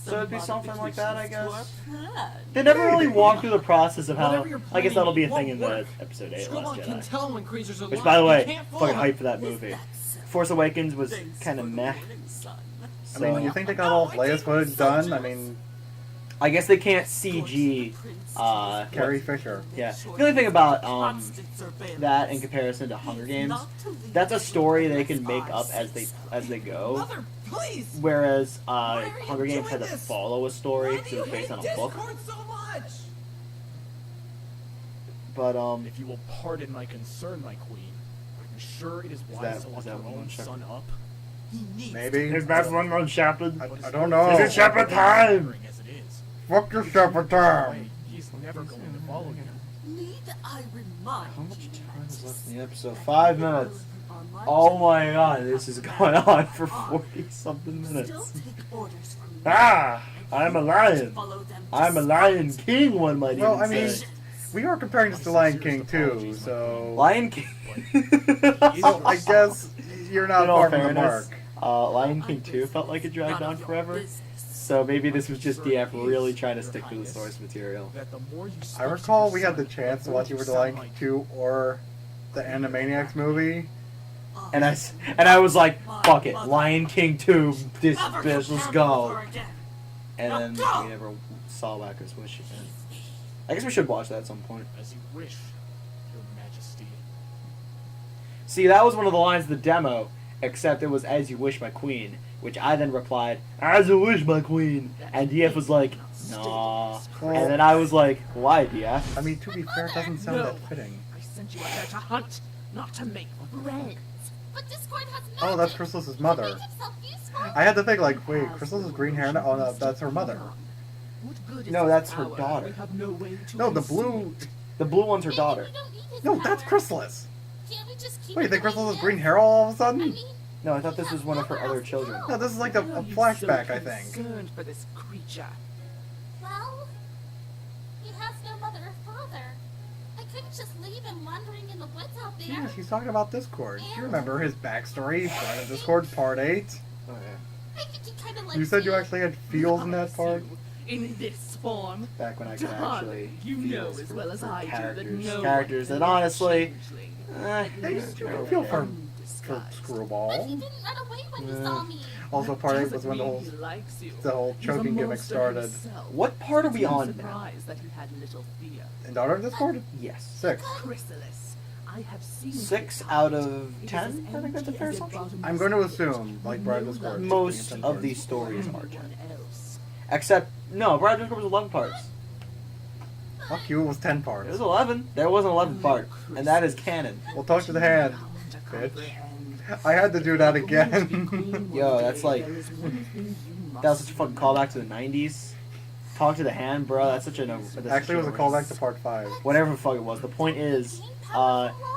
So it'd be something like that, I guess. Plan. They never really walk through the process of how. Whatever you're I guess planning that'll be a thing won't in the work. episode 8 Screwball Last can Jedi. tell when creatures are Which, lost. by the You way, can't fool fucking him. hype for that movie. Force Awakens was Thanks kind of for the meh. warning, son. I mean, you think they got all of Leia's footage done? I mean, I guess they can't CG. Carrie Fisher. Yeah. The only thing about Constant surveillance. that in comparison to Hunger Games, Not to leave that's a story they can unless make I up say as they go. Mother, please. Whereas are you Hunger Games had doing to this? follow a story Why do because it you was based hate on a book. Discord so much? But If you will pardon my concern, my queen, are you sure it is wise that- to is lock that your one own Shepard? son up? He needs Maybe. to is that one on Shepard? I don't know. Is it Shepard time? As it is. Fuck your Shepherd term. He's never going to follow you. Need I remind How much you? time is left in the episode? 5 minutes. On my Oh my god, this is going on for 40 something Still minutes. take orders from me. Ah! I'm a lion. Follow them I'm a Lion King, one might Well, even I mean, say. we are comparing this to Lion King too, so Lion King. so I guess you're not In all far from the fairness, mark. Lion King 2 felt like it dragged on forever. So maybe this was just DF really trying to stick to the source material. That the more you I speak to recall your we had the son, chance to more watch you either the sound Lion King like 2 or the Animaniacs movie. And I was like, fuck it, Lion King 2, this bitch, let's go. And then we never saw Wacker's Wish again. I guess we should watch that at some point. as you wish, your majesty. See, that was one of the lines of the demo, except it was "As you wish, my queen," which I then replied, "As you wish, my queen," and DF was like, "Nah," and then I was like, "Why, DF?" I mean, to be fair, it doesn't sound that fitting. I sent you out there to hunt, not to make friends. But Discord has magic. Oh, that's Chrysalis's mother. Make himself useful. I had to think like, wait, Chrysalis's green hair? Oh no, that's her mother. What good is No, this that's her power? daughter. We have no way to No, the conceal blue. it. The blue one's her Maybe daughter. we don't need his No, that's power. Chrysalis. Can't we just keep Wait, you it think the way Chrysalis it has green is? hair all of a I sudden? mean, No, I thought this was one of her other children. No, this is like a Why are you flashback, so I think. concerned for this creature? well, he has no mother or father. I couldn't just leave him wandering in the woods out there. Yeah, she's talking about Discord. Do you remember his backstory? Part of Discord, part 8. Oh, yeah. I think he kind of likes You said you me. actually had feels in that part? In this form, Back when I could actually darling, you know feel as well as I do that characters. no Characters one that can honestly, changeling. Hey, you feel for Undisguised. But he Screwball. didn't run away when he saw me. Also, part 8 was Doesn't when the mean whole he likes you. the whole He's a choking gimmick monster started. himself. What part are we I'm on now? surprised that he had little fear. In Daughter of Discord? Yes. 6. Chrysalis, I have seen 6 his out heart. of It is 10? I think that's a empty fair as assumption. bottomless I'm going to pit. assume, like Bride of Discord. Most being of 10 these parts. stories are 10. Anyone else. Except, no, Bride of Discord was 11 parts. Fuck you, it was 10 It parts. was 11. There was an 11th part, and that is canon. We'll talk to the hand, To bitch. comprehend. I had to do that again. Yo, that's like- There is one thing you That was must such a fucking callback to the 90s. Talk to the hand, bro. That's such a no. Actually, it was a callback to part 5. Whatever the fuck it was. The point is,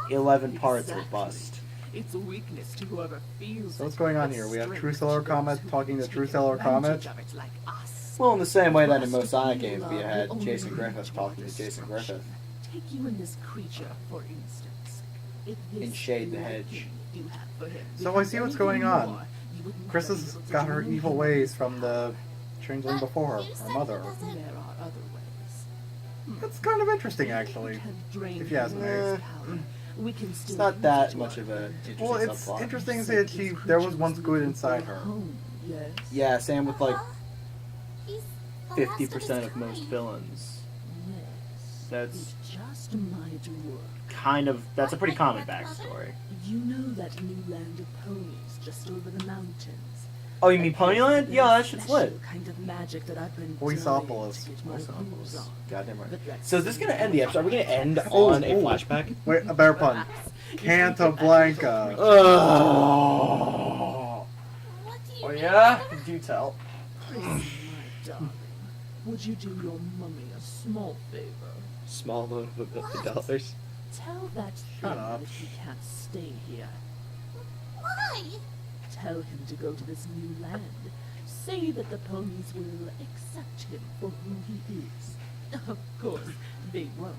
11 parts were bust. It's a weakness to whoever feels So what's it, going on but here? We have strength True Seller to Comet those talking to who True take Seller advantage Comet. of it like us. Well, in the same way that in Trust most Sonic you games, we love had will Jason only Griffith lead talking your to Jason destruction. Griffith. Take you and this creature, for instance. If this In Shade the little Hedge. thing you have for him So I becomes see what's anything going on. more, you would never Chris be has able to got her do evil anything. ways from the changeling before her, You her said mother. he doesn't- There are other ways. That's kind of interesting, actually. We can drain if you ask me. his power. We can It's still not use that it to much our of a advantage. interesting Well, it's subplot. interesting that there was once good inside her. Home, yes. Yeah, same with like He's the last 50% his of most kind. villains. Yes. That's It just just might work. Kind of. That's a pretty What, common grandmother? backstory. You know that new land of ponies just over the mountains. Oh, you mean Ponyland? Yeah, that shit's lit. Special kind of magic that I've been Voiceopolis. dying to get my hands on. Goddamn right. But that's So is this gonna end the episode? Are we gonna end Oh, on a oh. flashback? Wait, a better pun. Cantablanca. Oh. What do you Oh mean? yeah? Do tell. Listen, my darling, would you do your mummy a small favor? Small loan of $1 million. Tell that Shut thing up. that he can't stay here. Why? Tell him to go to this new land. Say that the ponies will accept him for who he is. Of course, they won't.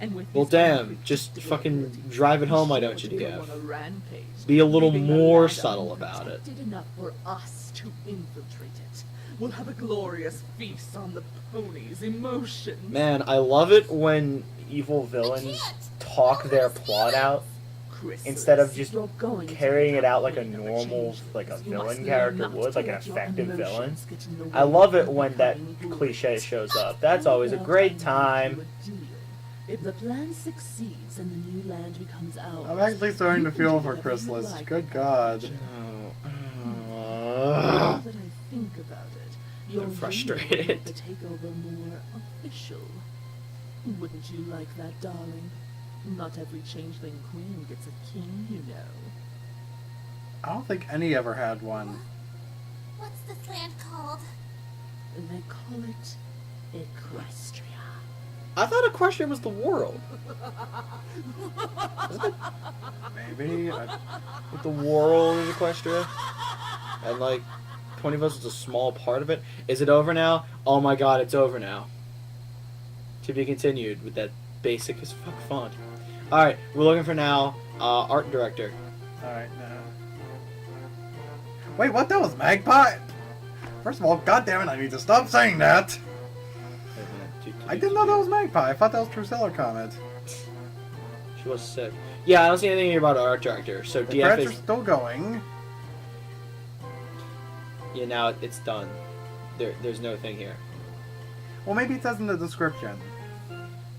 And with Well, his damn, unpredictable just fucking abilities, drive it he's home, why sure don't you, to go DF? on a rampage, Be a little leaving the more land subtle about it. unprotected enough for us to infiltrate it. We'll have a glorious feast on the ponies' emotions. Man, I love it when evil villains talk their plot out instead of just You're going to carrying it out like a become normal, changeless. like a You villain must character learn not would, to like an let your effective villain. emotions get in the way I love it of when that becoming cliche great. shows up. That's always a great time. If the plan succeeds and the new land becomes ours, I'm actually starting to you can feel do for whatever you Chrysalis. like Good with God. that. Now Oh. that I think about it, you're I'm really frustrated. making the takeover more official. Wouldn't you like that, darling? Not every changeling queen gets a king, you know. I don't think any ever had one. What's this land called? They call it Equestria. I thought Equestria was the world. Maybe. Like the world is Equestria. And like 20 of us was a small part of it. Is it over now? Oh my god, it's over now. To be continued with that basic as fuck font. Alright, we're looking for now art director. Alright, now. Wait, what? That was Magpie? First of all, goddammit, I need to stop saying that! I didn't know that was Magpie. I thought that was Drusilla comment. She was sick. Yeah, I don't see anything here about art director. So The DF credits are is still going. yeah, now it's done. There's no thing here. Well, maybe it says in the description.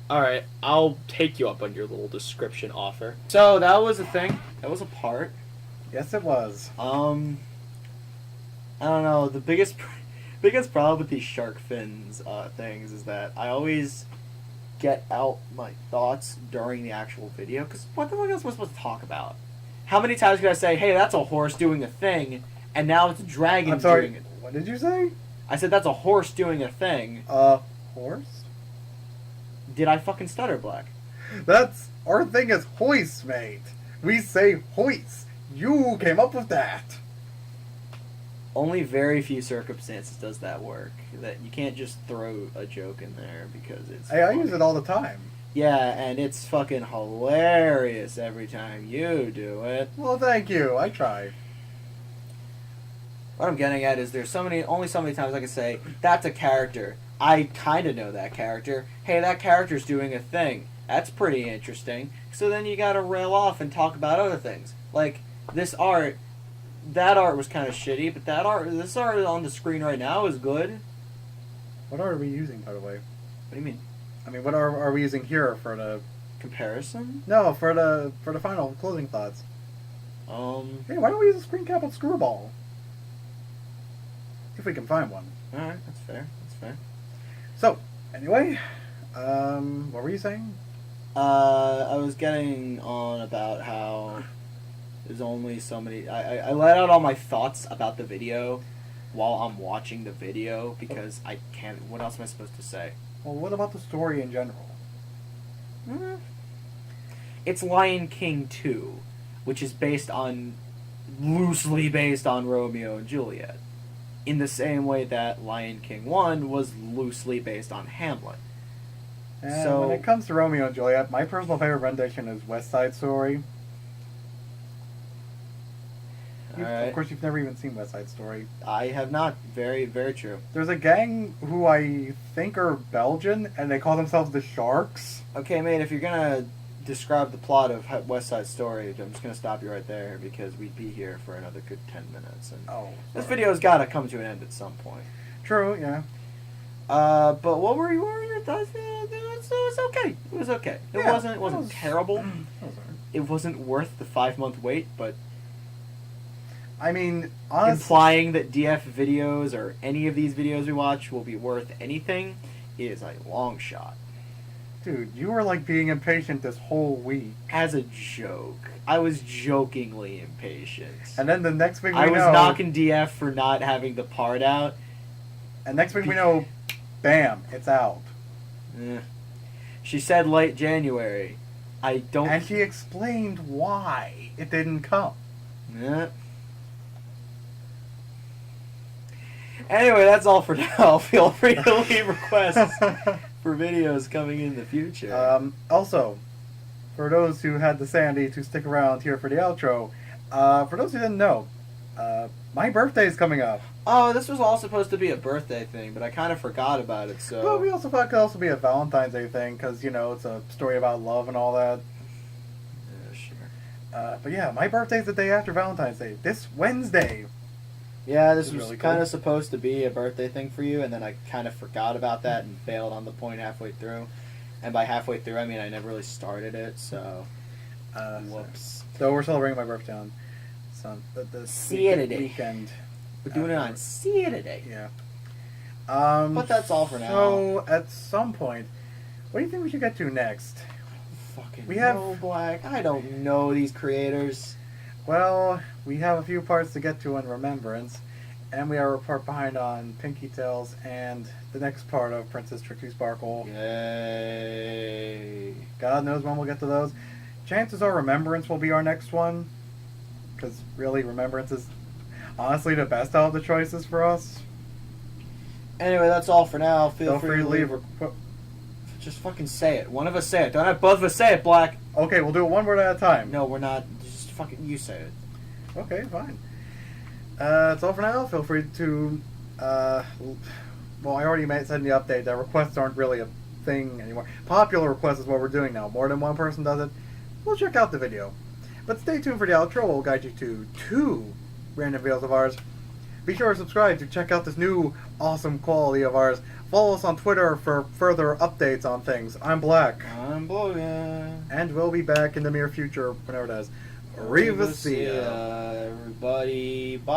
Alright, I'll take you up on your little description offer. So that was a thing. That was a part. Yes, it was. I don't know. The biggest problem with these shark fins things is that I always get out my thoughts during the actual video. Because what the fuck else am I supposed to talk about? How many times can I say, hey, that's a horse doing a thing, and now it's a dragon I'm sorry, doing it? what did you say? I said that's a horse doing a thing. Horse? Did I fucking stutter, Black? That's... Our thing is hoist, mate. We say hoist. You came up with that. Only very few circumstances does that work. That you can't just throw a joke in there because it's Hey, I funny. use it all the time. Yeah, and it's fucking hilarious every time you do it. Well, thank you. I try. What I'm getting at is there's only so many times I can say, that's a character. I kind of know that character. Hey, that character's doing a thing. That's pretty interesting. So then you gotta rail off and talk about other things. Like, this art, that art was kind of shitty, but this art on the screen right now is good. What are we using, by the way? What do you mean? I mean, what are we using here for the... Comparison? No, for the final closing thoughts. Hey, why don't we use a screen cap of Screwball? If we can find one. Alright, that's fair. That's fair. So, anyway, what were you saying? I was getting on about how there's only so many... I let out all my thoughts about the video while I'm watching the video because I can't... What else am I supposed to say? Well, what about the story in general? It's Lion King 2, which is loosely based on Romeo and Juliet. In the same way that Lion King 1 was loosely based on Hamlet. And So- when it comes to Romeo and Juliet, my personal favorite rendition is West Side Story. Alright. Of course, you've never even seen West Side Story. I have not. Very, very true. There's a gang who I think are Belgian, and they call themselves the Sharks. Okay, mate, if you're gonna describe the plot of West Side Story, I'm just gonna stop you right there because we'd be here for another good 10 minutes. And Oh. this video's gotta come to an end at some point. True, yeah. But what were your thoughts? was okay. It was okay. It Yeah, wasn't terrible. It wasn't worth the 5-month wait, but I mean, honestly, implying that DF videos or any of these videos we watch will be worth anything is a long shot. dude, you were like being impatient this whole week. As a joke. I was jokingly impatient. And then the next thing we I know, was knocking DF for not having the part out. and next thing we know, bam, it's out. Eh. She said late January. I don't. And she explained why it didn't come. Eh. Anyway, that's all for now. Feel free to leave requests for videos coming in the future. Also, for those who had the sanity to stick around here for the outro, for those who didn't know, my birthday is coming up. Oh, this was all supposed to be a birthday thing, but I kind of forgot about it, so... Well, we also thought it could also be a Valentine's Day thing, because, you know, it's a story about love and all that. Yeah, sure. But yeah, my birthday's the day after Valentine's Day. This Wednesday. Yeah, this Which is was really kind cool. of supposed to be a birthday thing for you, and then I kind of forgot about that and bailed on the point halfway through. And by halfway through, I mean I never really started it, so... whoops. So we're celebrating my birthday on the Saturday. weekend. We're doing it on Saturday. Yeah. But that's all for now. So, at some point, what do you think we should get to next? Fucking We have- no, Black. I don't know these creators. Well, we have a few parts to get to in Remembrance, and we are a part behind on Pinky Tales and the next part of Princess Trixie Sparkle. Yay. God knows when we'll get to those. Chances are Remembrance will be our next one, because really, Remembrance is honestly the best out of the choices for us. Anyway, that's all for now. Feel Feel free to leave. requ- Just fucking say it. One of us say it. Don't have both of us say it, Black. Okay, we'll do it one word at a time. No, we're not. Just fucking you say it. Okay, fine. That's all for now. Feel free to, well, I already said in the update that requests aren't really a thing anymore. Popular requests is what we're doing now. More than one person does it. We'll check out the video. But stay tuned for the outro. We'll guide you to 2 random videos of ours. Be sure to subscribe to check out this new awesome quality of ours. Follow us on Twitter for further updates on things. I'm Black. I'm Blogan. And we'll be back in the near future, whenever it is. Arriva, Everybody. Bye.